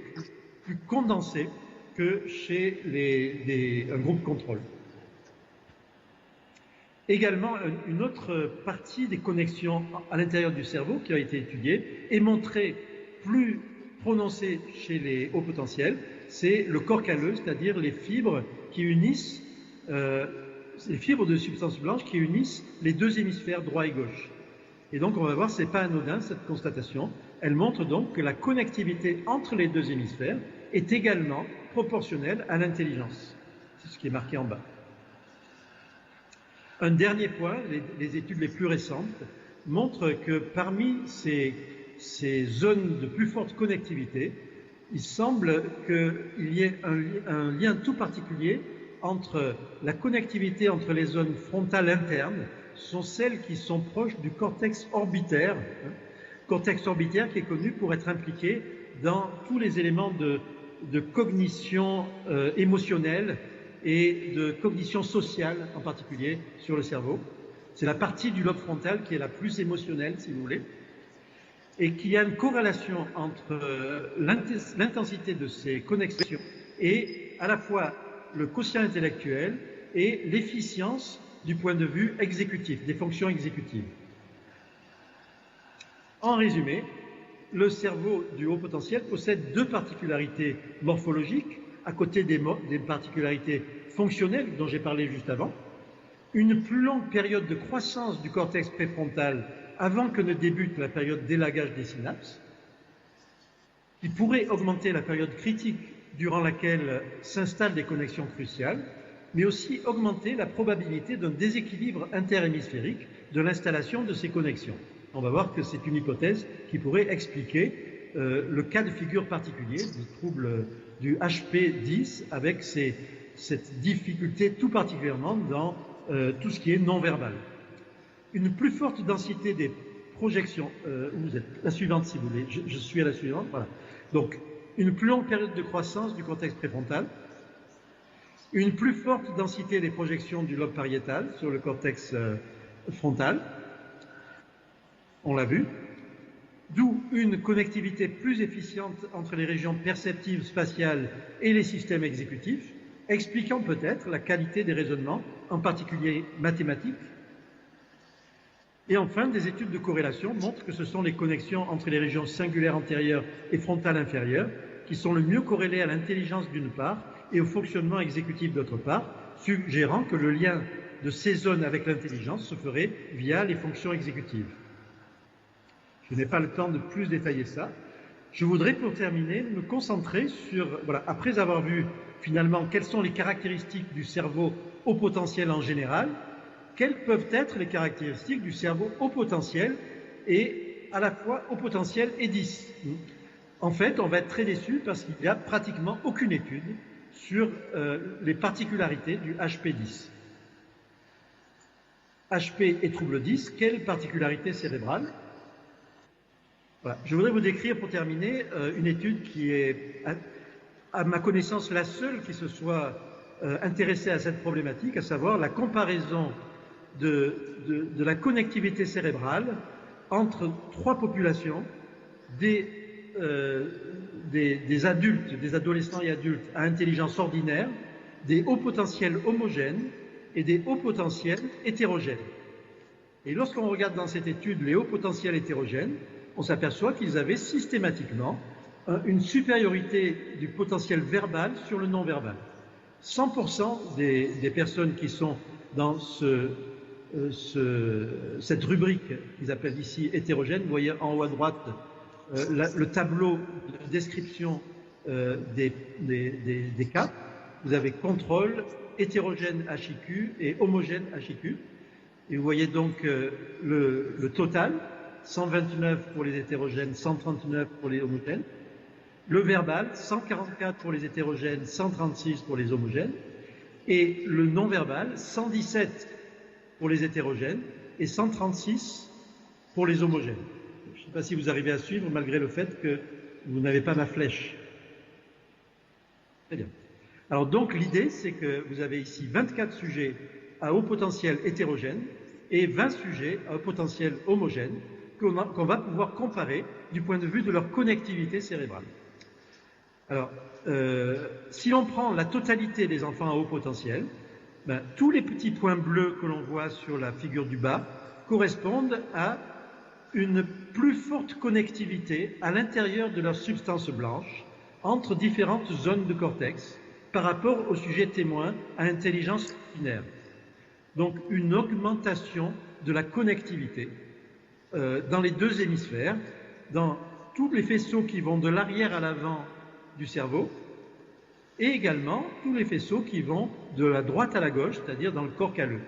plus condensées que chez un groupe contrôle. Également, une autre partie des connexions à l'intérieur du cerveau qui a été étudiée est montrée plus prononcée chez les hauts potentiels, c'est le corps calleux, c'est-à-dire les fibres qui unissent les fibres de substance blanche qui unissent les deux hémisphères droit et gauche. Et donc on va voir, c'est pas anodin cette constatation. Elle montre donc que la connectivité entre les deux hémisphères est également proportionnelle à l'intelligence. C'est ce qui est marqué en bas. Un dernier point, les études les plus récentes montrent que parmi ces zones de plus forte connectivité, il semble qu'il y ait un lien tout particulier entre la connectivité entre les zones frontales internes, sont celles qui sont proches du cortex orbitaire, cortex orbitaire qui est connu pour être impliqué dans tous les éléments de cognition émotionnelle et de cognition sociale en particulier sur le cerveau. C'est la partie du lobe frontal qui est la plus émotionnelle, si vous voulez, et qui a une corrélation entre l'intensité de ces connexions et à la fois le quotient intellectuel et l'efficience du point de vue exécutif, des fonctions exécutives. En résumé, le cerveau du haut potentiel possède deux particularités morphologiques, à côté des particularités fonctionnelles dont j'ai parlé juste avant. Une plus longue période de croissance du cortex préfrontal avant que ne débute la période d'élagage des synapses, qui pourrait augmenter la période critique durant laquelle s'installent des connexions cruciales, mais aussi augmenter la probabilité d'un déséquilibre interhémisphérique de l'installation de ces connexions. On va voir que c'est une hypothèse qui pourrait expliquer le cas de figure particulier du trouble du HP10 avec cette difficulté tout particulièrement dans tout ce qui est non-verbal. Une plus forte densité des projections, vous êtes la suivante si vous voulez, je suis à la suivante, voilà. Donc, une plus longue période de croissance du cortex préfrontal, une plus forte densité des projections du lobe pariétal sur le cortex frontal, on l'a vu, d'où une connectivité plus efficiente entre les régions perceptives, spatiales et les systèmes exécutifs, expliquant peut-être la qualité des raisonnements, en particulier mathématiques. Et enfin, des études de corrélation montrent que ce sont les connexions entre les régions singulaires antérieures et frontales inférieures qui sont le mieux corrélées à l'intelligence d'une part et au fonctionnement exécutif d'autre part, suggérant que le lien de ces zones avec l'intelligence se ferait via les fonctions exécutives. Je n'ai pas le temps de plus détailler ça. Je voudrais, pour terminer, me concentrer sur, voilà, après avoir vu finalement quelles sont les caractéristiques du cerveau haut potentiel en général, quelles peuvent être les caractéristiques du cerveau haut potentiel et à la fois haut potentiel et 10. En fait, on va être très déçu parce qu'il n'y a pratiquement aucune étude sur les particularités du HP10. HP et trouble 10, quelle particularité cérébrale? Voilà. Je voudrais vous décrire, pour terminer, une étude qui est, à ma connaissance, la seule qui se soit intéressée à cette problématique, à savoir la comparaison de la connectivité cérébrale entre trois populations, des adultes, des adolescents et adultes à intelligence ordinaire, des hauts potentiels homogènes et des hauts potentiels hétérogènes. Et lorsqu'on regarde dans cette étude les hauts potentiels hétérogènes, on s'aperçoit qu'ils avaient systématiquement une supériorité du potentiel verbal sur le non-verbal. 100% des personnes qui sont dans cette rubrique qu'ils appellent ici hétérogène, vous voyez en haut à droite le tableau de description des cas. Vous avez contrôle, hétérogène HIQ et homogène HIQ. Et vous voyez donc le total, 129 pour les hétérogènes, 139 pour les homogènes. Le verbal, 144 pour les hétérogènes, 136 pour les homogènes. Et le non-verbal, 117 pour les hétérogènes et 136 pour les homogènes. Je ne sais pas si vous arrivez à suivre malgré le fait que vous n'avez pas ma flèche. Très bien. Alors donc l'idée, c'est que vous avez ici 24 sujets à haut potentiel hétérogène et 20 sujets à haut potentiel homogène qu'on va pouvoir comparer du point de vue de leur connectivité cérébrale. Alors, si l'on prend la totalité des enfants à haut potentiel, tous les petits points bleus que l'on voit sur la figure du bas correspondent à une plus forte connectivité à l'intérieur de leur substance blanche entre différentes zones de cortex par rapport au sujet témoin à intelligence ordinaire. Donc une augmentation de la connectivité dans les deux hémisphères, dans tous les faisceaux qui vont de l'arrière à l'avant du cerveau, et également tous les faisceaux qui vont de la droite à la gauche, c'est-à-dire dans le corps calleux.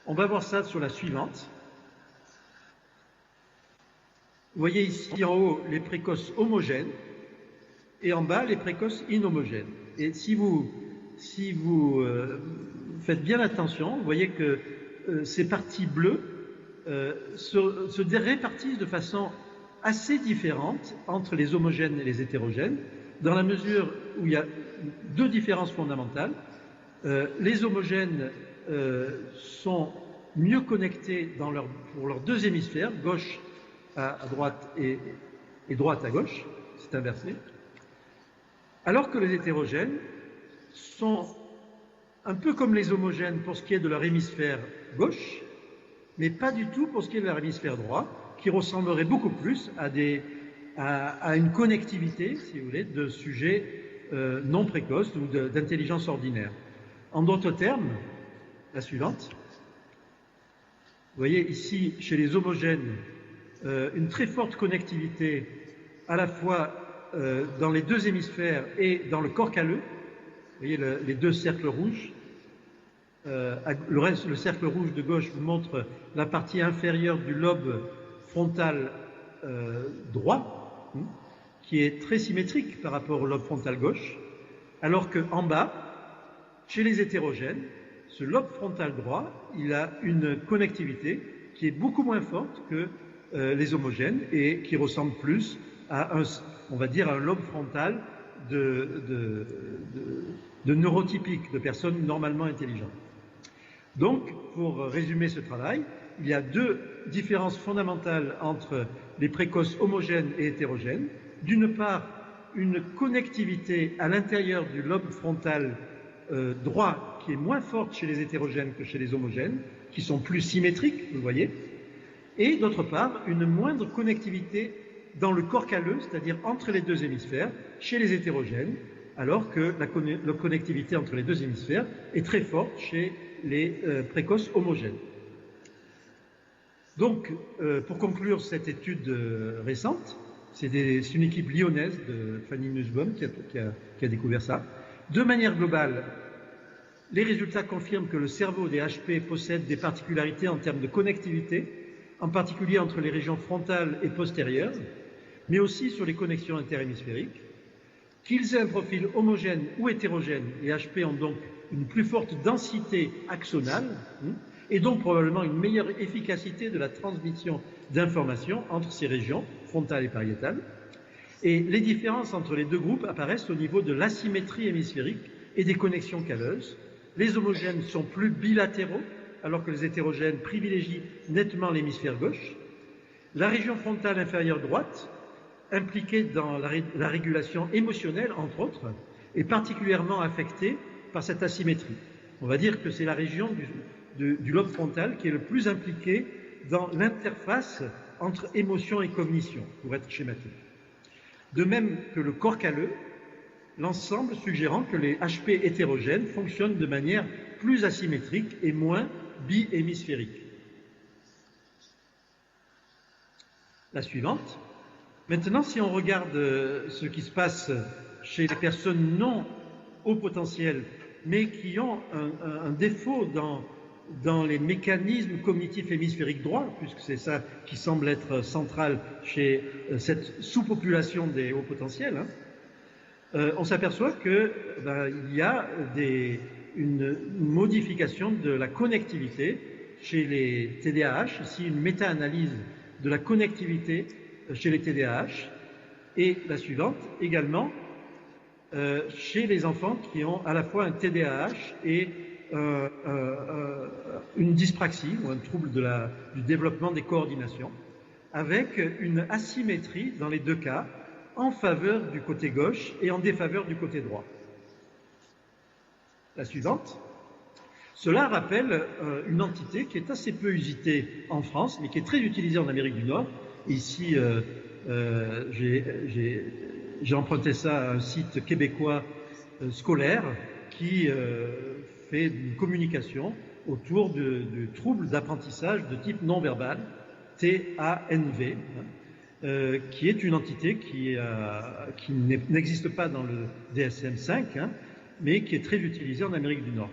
On va voir ça sur la suivante. Vous voyez ici en haut les précoces homogènes et en bas les précoces inhomogènes. Et si vous faites bien attention, vous voyez que ces parties bleues se répartissent de façon assez différente entre les homogènes et les hétérogènes, dans la mesure où il y a deux différences fondamentales. Les homogènes sont mieux connectés pour leurs deux hémisphères, gauche à droite et droite à gauche, c'est inversé, alors que les hétérogènes sont un peu comme les homogènes pour ce qui est de leur hémisphère gauche, mais pas du tout pour ce qui est de leur hémisphère droit, qui ressemblerait beaucoup plus à une connectivité, si vous voulez, de sujets non précoces ou d'intelligence ordinaire. En d'autres termes, la suivante. Vous voyez ici, chez les homogènes, une très forte connectivité à la fois dans les deux hémisphères et dans le corps calleux. Vous voyez les deux cercles rouges. Le cercle rouge de gauche vous montre la partie inférieure du lobe frontal droit, qui est très symétrique par rapport au lobe frontal gauche, alors qu'en bas, chez les hétérogènes, ce lobe frontal droit, il a une connectivité qui est beaucoup moins forte que les homogènes et qui ressemble plus à on va dire, un lobe frontal de neurotypique, de personnes normalement intelligentes. Donc, pour résumer ce travail, il y a deux différences fondamentales entre les précoces homogènes et hétérogènes. D'une part, une connectivité à l'intérieur du lobe frontal droit qui est moins forte chez les hétérogènes que chez les homogènes, qui sont plus symétriques, vous voyez, et d'autre part, une moindre connectivité dans le corps calleux, c'est-à-dire entre les deux hémisphères, chez les hétérogènes, alors que la connectivité entre les deux hémisphères est très forte chez les précoces homogènes. Donc, pour conclure cette étude récente, c'est une équipe lyonnaise de Fanny Nussbaum qui a découvert ça. De manière globale, les résultats confirment que le cerveau des HP possède des particularités en termes de connectivité, en particulier entre les régions frontales et postérieures, mais aussi sur les connexions interhémisphériques. Qu'ils aient un profil homogène ou hétérogène, les HP ont donc une plus forte densité axonale et donc probablement une meilleure efficacité de la transmission d'informations entre ces régions, frontales et pariétales. Et les différences entre les deux groupes apparaissent au niveau de l'asymétrie hémisphérique et des connexions calleuses. Les homogènes sont plus bilatéraux, alors que les hétérogènes privilégient nettement l'hémisphère gauche. La région frontale inférieure droite, impliquée dans la régulation émotionnelle, entre autres, est particulièrement affectée par cette asymétrie. On va dire que c'est la région du lobe frontal qui est le plus impliquée dans l'interface entre émotion et cognition, pour être schématique. De même que le corps calleux, l'ensemble suggérant que les HP hétérogènes fonctionnent de manière plus asymétrique et moins bihémisphérique. La suivante. Maintenant, si on regarde ce qui se passe chez les personnes non haut potentiel, mais qui ont un défaut dans les mécanismes cognitifs hémisphériques droits, puisque c'est ça qui semble être central chez cette sous-population des hauts potentiels, on s'aperçoit qu'il y a une modification de la connectivité chez les TDAH, ici une méta-analyse de la connectivité chez les TDAH, et la suivante également chez les enfants qui ont à la fois un TDAH et une dyspraxie ou un trouble du développement des coordinations, avec une asymétrie dans les deux cas en faveur du côté gauche et en défaveur du côté droit. La suivante. Cela rappelle une entité qui est assez peu usitée en France, mais qui est très utilisée en Amérique du Nord. Ici, j'ai emprunté ça à un site québécois scolaire qui fait une communication autour du trouble d'apprentissage de type non-verbal, TANV, qui est une entité qui n'existe pas dans le DSM-5, mais qui est très utilisée en Amérique du Nord.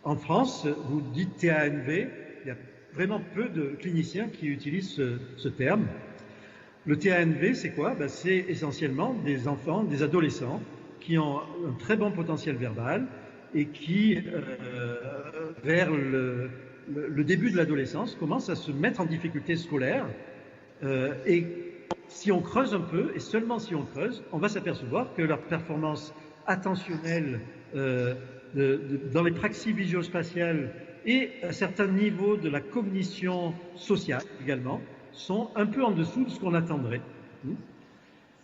En France, vous dites TANV, il y a vraiment peu de cliniciens qui utilisent ce terme. Le TANV, c'est quoi? C'est essentiellement des enfants, des adolescents qui ont un très bon potentiel verbal et qui, vers le début de l'adolescence, commencent à se mettre en difficulté scolaire. Et si on creuse un peu, et seulement si on creuse, on va s'apercevoir que leur performance attentionnelle dans les praxies visuospatiales et à certains niveaux de la cognition sociale également sont un peu en dessous de ce qu'on attendrait.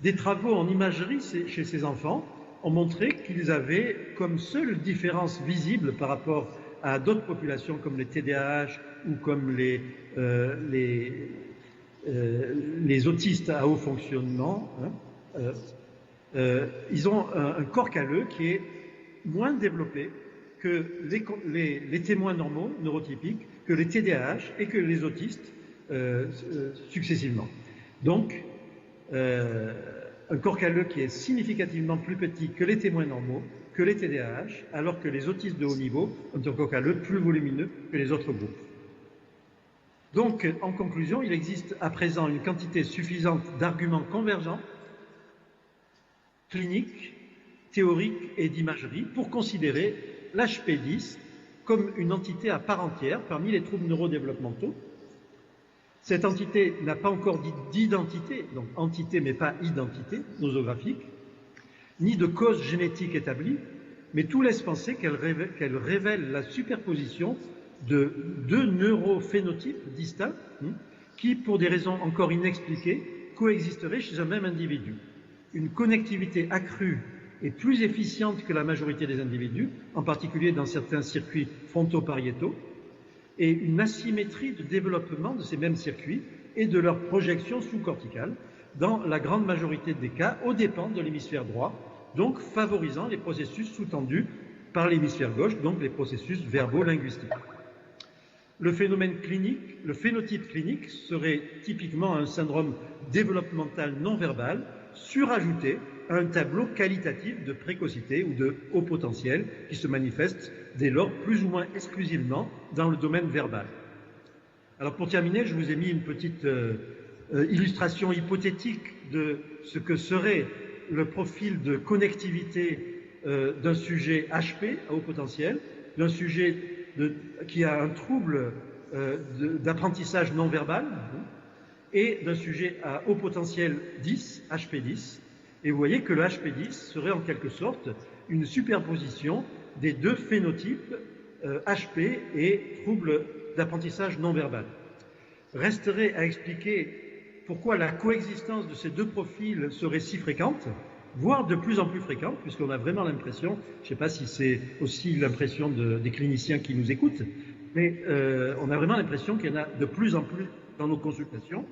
Des travaux en imagerie chez ces enfants ont montré qu'ils avaient comme seule différence visible par rapport à d'autres populations comme les TDAH ou comme les autistes à haut fonctionnement, ils ont un corps calleux qui est moins développé que les témoins normaux, neurotypiques, que les TDAH et que les autistes successivement. Donc, un corps calleux qui est significativement plus petit que les témoins normaux, que les TDAH, alors que les autistes de haut niveau ont un corps calleux plus volumineux que les autres groupes. Donc, en conclusion, il existe à présent une quantité suffisante d'arguments convergents, cliniques, théoriques et d'imagerie pour considérer l'HP10 comme une entité à part entière parmi les troubles neurodéveloppementaux. Cette entité n'a pas encore d'identité, donc entité mais pas identité nosographique, ni de cause génétique établie, mais tout laisse penser qu'elle révèle la superposition de deux neurophénotypes distincts qui, pour des raisons encore inexpliquées, coexisteraient chez un même individu. Une connectivité accrue et plus efficiente que la majorité des individus, en particulier dans certains circuits fronto-pariétaux, et une asymétrie de développement de ces mêmes circuits et de leur projection sous-corticale, dans la grande majorité des cas, aux dépens de l'hémisphère droit, donc favorisant les processus sous-tendus par l'hémisphère gauche, donc les processus verbaux-linguistiques. Le phénomène clinique, le phénotype clinique serait typiquement un syndrome développemental non-verbal surajouté à un tableau qualitatif de précocité ou de haut potentiel qui se manifeste dès lors plus ou moins exclusivement dans le domaine verbal. Alors pour terminer, je vous ai mis une petite illustration hypothétique de ce que serait le profil de connectivité d'un sujet HP à haut potentiel, d'un sujet qui a un trouble d'apprentissage non verbal et d'un sujet à haut potentiel 10, HP10. Et vous voyez que le HP10 serait en quelque sorte une superposition des deux phénotypes HP et trouble d'apprentissage non verbal. Resterait à expliquer pourquoi la coexistence de ces deux profils serait si fréquente, voire de plus en plus fréquente, puisqu'on a vraiment l'impression, je ne sais pas si c'est aussi l'impression des cliniciens qui nous écoutent, mais on a vraiment l'impression qu'il y en a de plus en plus dans nos consultations.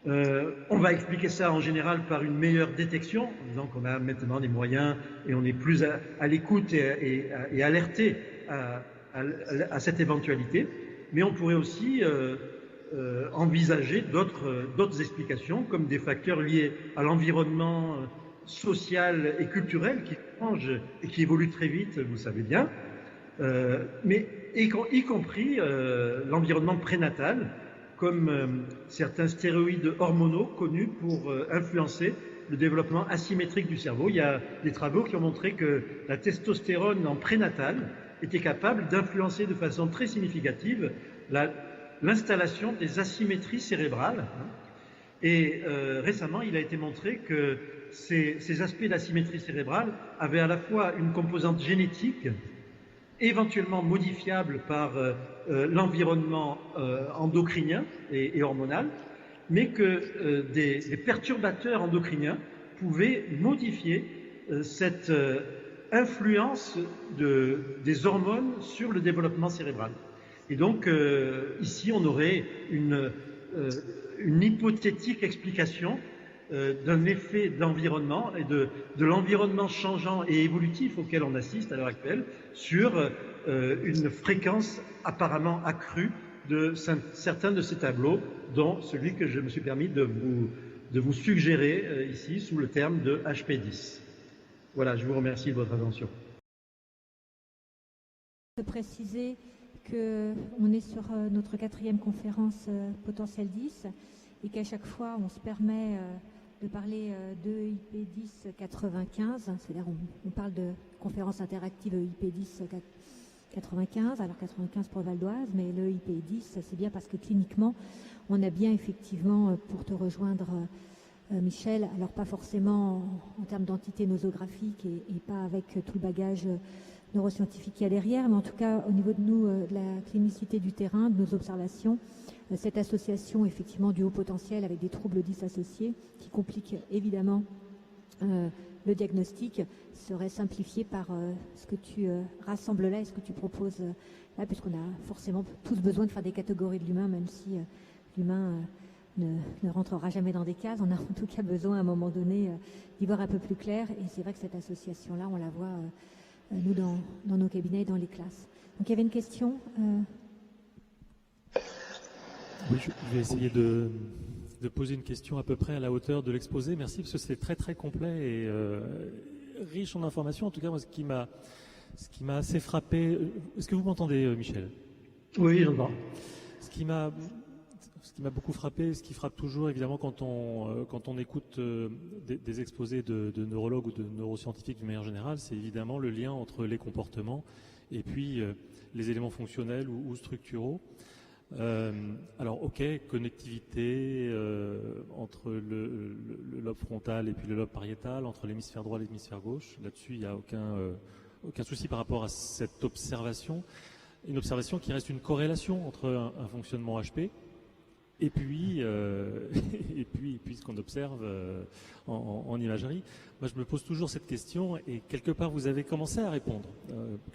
On va expliquer ça en général par une meilleure détection, en disant qu'on a maintenant des moyens et on est plus à l'écoute et alerté à cette éventualité, mais on pourrait aussi envisager d'autres explications, comme des facteurs liés à l'environnement social et culturel qui change et qui évolue très vite, vous le savez bien, mais y compris l'environnement prénatal, comme certains stéroïdes hormonaux connus pour influencer le développement asymétrique du cerveau. Il y a des travaux qui ont montré que la testostérone en prénatal était capable d'influencer de façon très significative l'installation des asymétries cérébrales. Et récemment, il a été montré que ces aspects d'asymétrie cérébrale avaient à la fois une composante génétique, éventuellement modifiable par l'environnement endocrinien et hormonal, mais que des perturbateurs endocriniens pouvaient modifier cette influence des hormones sur le développement cérébral. Et donc, ici, on aurait une hypothétique explication d'un effet d'environnement et de l'environnement changeant et évolutif auquel on assiste à l'heure actuelle sur une fréquence apparemment accrue de certains de ces tableaux, dont celui que je me suis permis de vous suggérer ici sous le terme de HP10. Voilà, je vous remercie de votre attention. De préciser qu'on est sur notre 4e conférence Potentiel 10 et qu'à chaque fois on se permet de parler de IP10 95, c'est-à-dire on parle de conférence interactive IP10 95, alors 95 pour Val d'Oise, mais le IP10 c'est bien parce que cliniquement on a bien effectivement, pour te rejoindre Michel, alors pas forcément en termes d'entité nosographique et pas avec tout le bagage neuroscientifique qu'il y a derrière, mais en tout cas au niveau de nous, de la clinicité du terrain, de nos observations, cette association effectivement du haut potentiel avec des troubles 10 associés qui compliquent évidemment le diagnostic serait simplifié par ce que tu rassembles là et ce que tu proposes là, puisqu'on a forcément tous besoin de faire des catégories de l'humain, même si l'humain ne rentrera jamais dans des cases. On a en tout cas besoin à un moment donné d'y voir un peu plus clair, et c'est vrai que cette association-là, on la voit nous dans nos cabinets et dans les classes. Donc il y avait une question. Oui, je vais essayer de poser une question à peu près à la hauteur de l'exposé. Merci, parce que c'est très très complet et riche en informations. En tout cas, moi, ce qui m'a assez frappé. Est-ce que vous m'entendez, Michel? Oui, j'entends. Ce qui m'a beaucoup frappé, ce qui frappe toujours évidemment quand on écoute des exposés de neurologues ou de neuroscientifiques d'une manière générale, c'est évidemment le lien entre les comportements et puis les éléments fonctionnels ou structuraux. Alors ok, connectivité entre le lobe frontal et puis le lobe pariétal, entre l'hémisphère droit et l'hémisphère gauche, là-dessus il n'y a aucun souci par rapport à cette observation, une observation qui reste une corrélation entre un fonctionnement HP et puis ce qu'on observe en imagerie. Moi, je me pose toujours cette question, et quelque part, vous avez commencé à répondre.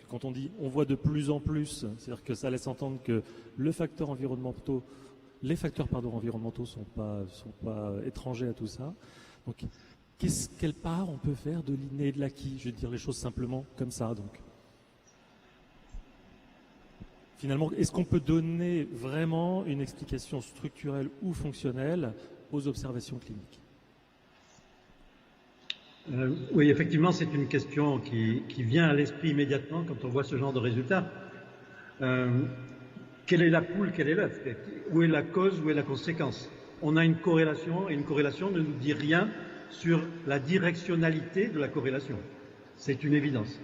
Quand on dit on voit de plus en plus, c'est-à-dire que ça laisse entendre que les facteurs environnementaux sont pas étrangers à tout ça. Donc, quelle part on peut faire de l'inné et de l'acquis? Je vais dire les choses simplement comme ça, donc. Finalement, est-ce qu'on peut donner vraiment une explication structurelle ou fonctionnelle aux observations cliniques? Oui, effectivement, c'est une question qui vient à l'esprit immédiatement quand on voit ce genre de résultats. Quelle est la poule, quel est l'œuf? Où est la cause, où est la conséquence? On a une corrélation, et une corrélation ne nous dit rien sur la directionnalité de la corrélation. C'est une évidence.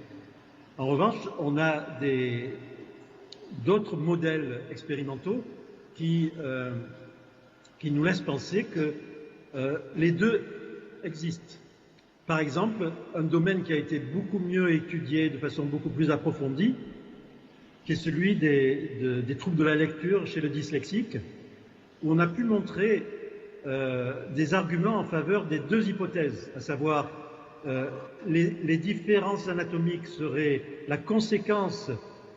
En revanche, on a d'autres modèles expérimentaux qui nous laissent penser que les deux existent. Par exemple, un domaine qui a été beaucoup mieux étudié de façon beaucoup plus approfondie, qui est celui des troubles de la lecture chez le dyslexique, où on a pu montrer des arguments en faveur des deux hypothèses, à savoir les différences anatomiques seraient la conséquence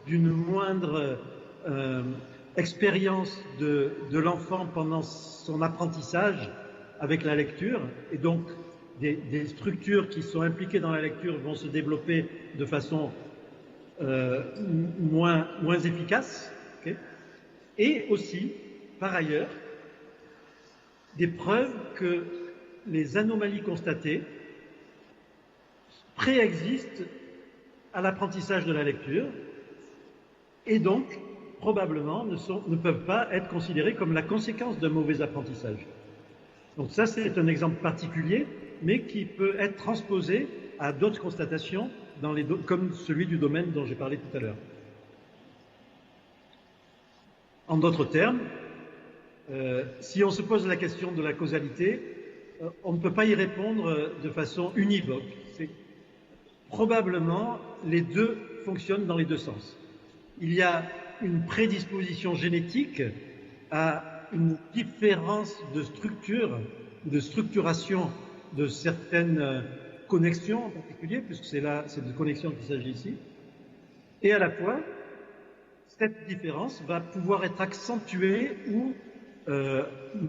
d'une moindre expérience de l'enfant pendant son apprendissage avec la lecture, et donc des structures qui sont impliquées dans la lecture vont se développer de façon moins efficace, okay. Et aussi, par ailleurs, des preuves que les anomalies constatées préexistent à l'apprentissage de la lecture, et donc probablement ne peuvent pas être considérées comme la conséquence d'un mauvais apprentissage. Donc ça, c'est un exemple particulier, mais qui peut être transposé à d'autres constatations comme celui du domaine dont j'ai parlé tout à l'heure. En d'autres termes, si on se pose la question de la causalité, on ne peut pas y répondre de façon univoque. Probablement, les deux fonctionnent dans les deux sens. Il y a une prédisposition génétique à une différence de structure, de structuration de certaines connexions en particulier, puisque c'est de connexions qu'il s'agit ici. Et à la fois, cette différence va pouvoir être accentuée ou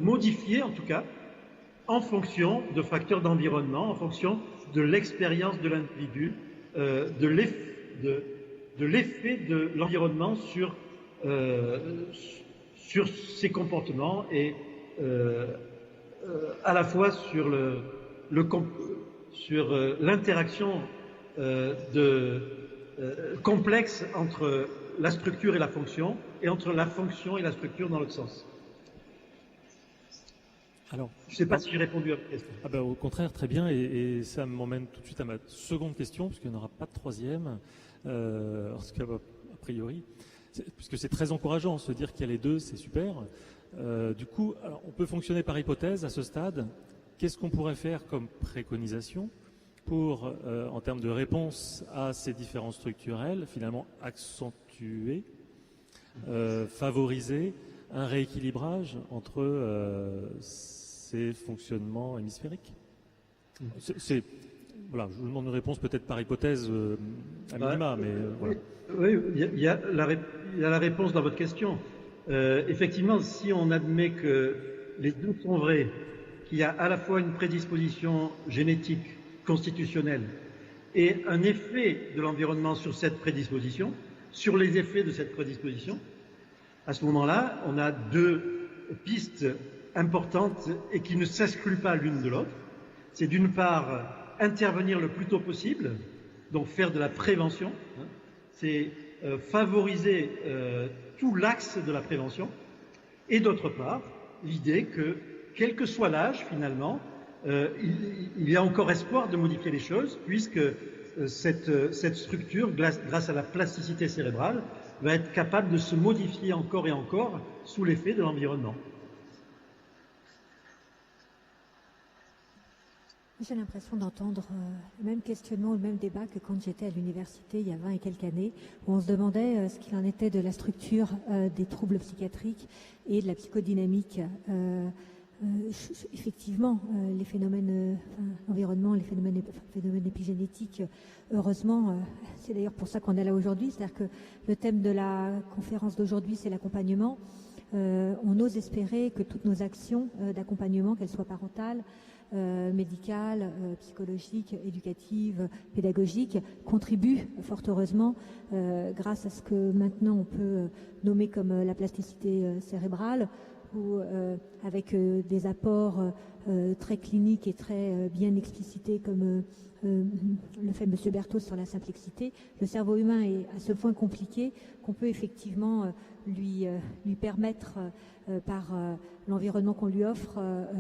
modifiée, en tout cas, en fonction de facteurs d'environnement, en fonction de l'expérience de l'individu, de l'effet de l'environnement sur ses comportements et à la fois sur l'interaction complexe entre la structure et la fonction, et entre la fonction et la structure dans l'autre sens. Alors, je ne sais pas si j'ai répondu à votre question. Ah ben, au contraire, très bien, et ça m'emmène tout de suite à ma seconde question, puisqu'il n'y en aura pas de troisième, en tout cas a priori, puisque c'est très encourageant, se dire qu'il y a les deux, c'est super. Du coup, alors, on peut fonctionner par hypothèse à ce stade. Qu'est-ce qu'on pourrait faire comme préconisation pour, en termes de réponse à ces différences structurelles, finalement accentuer, favoriser un rééquilibrage entre ces fonctionnements hémisphériques? voilà, je vous demande une réponse peut-être par hypothèse à minima, mais voilà. Oui, il y a la réponse dans votre question. Effectivement, si on admet que les deux sont vrais, qu'il y a à la fois une prédisposition génétique, constitutionnelle, et un effet de l'environnement sur cette prédisposition, sur les effets de cette prédisposition, à ce moment-là, on a deux pistes importantes et qui ne s'excluent pas l'une de l'autre. C'est d'une part intervenir le plus tôt possible, donc faire de la prévention, c'est favoriser tout l'axe de la prévention, et d'autre part, l'idée que, quel que soit l'âge finalement, il y a encore espoir de modifier les choses, puisque cette structure, grâce à la plasticité cérébrale, va être capable de se modifier encore et encore sous l'effet de l'environnement. J'ai l'impression d'entendre le même questionnement, le même débat que quand j'étais à l'université il y a 20 et quelques années, où on se demandait ce qu'il en était de la structure des troubles psychiatriques et de la psychodynamique. Effectivement, les phénomènes environnement, les phénomènes épigénétiques, heureusement, c'est d'ailleurs pour ça qu'on est là aujourd'hui, c'est-à-dire que le thème de la conférence d'aujourd'hui, c'est l'accompagnement. On ose espérer que toutes nos actions d'accompagnement, qu'elles soient parentales, médicales, psychologiques, éducatives, pédagogiques, contribuent fort heureusement grâce à ce que maintenant on peut nommer comme la plasticité cérébrale, ou avec des apports très cliniques et très bien explicités comme le fait M. Berthaud sur la simplexité. Le cerveau humain est à ce point compliqué qu'on peut effectivement lui permettre par l'environnement qu'on lui offre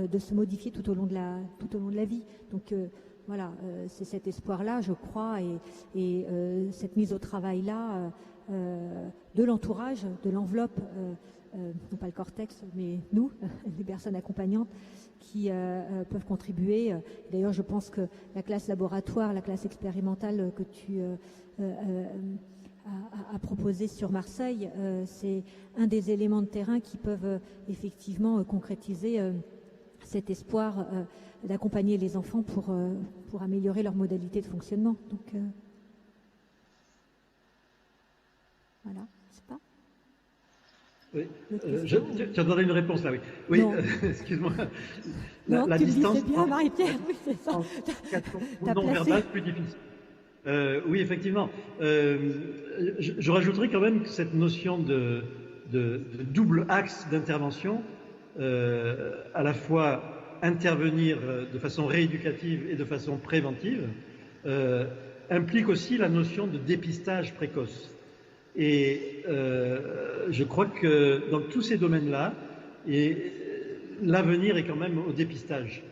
de se modifier tout au long de la vie. Donc voilà, c'est cet espoir-là, je crois, et cette mise au travail-là de l'entourage, de l'enveloppe, non pas le cortex, mais nous, les personnes accompagnantes, qui peuvent contribuer. D'ailleurs, je pense que la classe laboratoire, la classe expérimentale que tu as proposée sur Marseille, c'est un des éléments de terrain qui peuvent effectivement concrétiser cet espoir d'accompagner les enfants pour améliorer leur modalité de fonctionnement. Donc, voilà, je sais pas. Oui, tu as donné une réponse là, oui. Oui, excuse-moi. La distance. C'est bien, Marie-Pierre, oui, c'est ça. Non verbal, plus difficile. Oui, effectivement. Je rajouterais quand même que cette notion de double axe d'intervention, à la fois intervenir de façon rééducative et de façon préventive, implique aussi la notion de dépistage précoce. Et je crois que dans tous ces domaines-là, l'avenir est quand même au dépistage.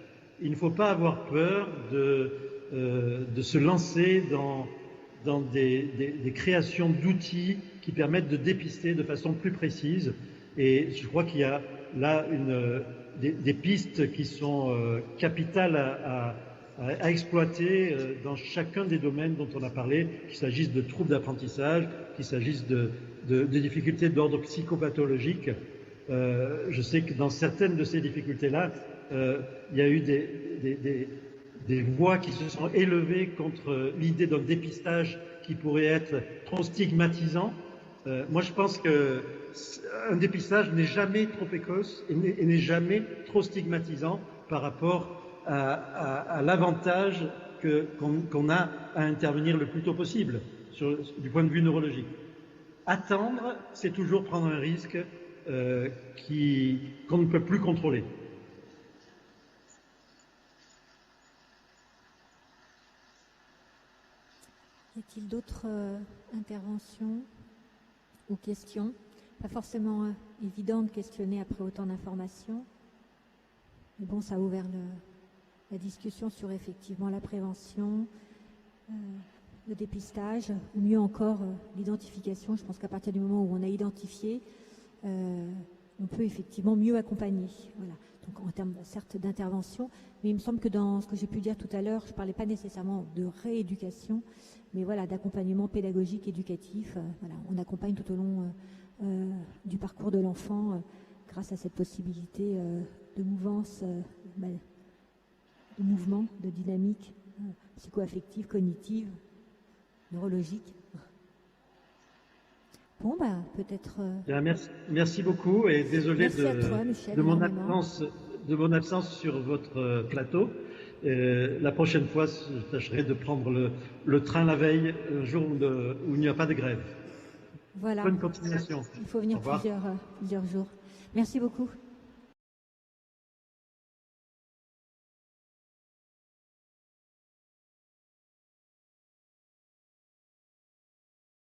Il ne faut pas avoir peur de se lancer dans des créations d'outils qui permettent de dépister de façon plus précise. Et je crois qu'il y a là des pistes qui sont capitales à exploiter dans chacun des domaines dont on a parlé, qu'il s'agisse de troubles d'apprentissage, qu'il s'agisse de difficultés d'ordre psychopathologique. Je sais que dans certaines de ces difficultés-là, il y a eu des voix qui se sont élevées contre l'idée d'un dépistage qui pourrait être trop stigmatisant. Moi, je pense qu'un dépistage n'est jamais trop précoce et n'est jamais trop stigmatisant par rapport à l'avantage qu'on a à intervenir le plus tôt possible du point de vue neurologique. Attendre, c'est toujours prendre un risque qu'on ne peut plus contrôler. Y a-t-il d'autres interventions ou questions? Pas forcément évident de questionner après autant d'informations. Mais bon, ça a ouvert la discussion sur effectivement la prévention, le dépistage, ou mieux encore l'identification. Je pense qu'à partir du moment où on a identifié, on peut effectivement mieux accompagner. Voilà. Donc en termes certes d'intervention, mais il me semble que dans ce que j'ai pu dire tout à l'heure, je ne parlais pas nécessairement de rééducation, mais voilà, d'accompagnement pédagogique, éducatif. Voilà, on accompagne tout au long du parcours de l'enfant grâce à cette possibilité de mouvance, de mouvement, de dynamique. psychoaffectives, cognitives, neurologiques. Bon, peut-être... Bien, merci beaucoup et désolé toi, Michel, de mon absence sur votre plateau. La prochaine fois, je tâcherai de prendre le train la veille, un jour où il n'y a pas de grève. Voilà. Bonne continuation. Il faut venir plusieurs jours. Merci beaucoup.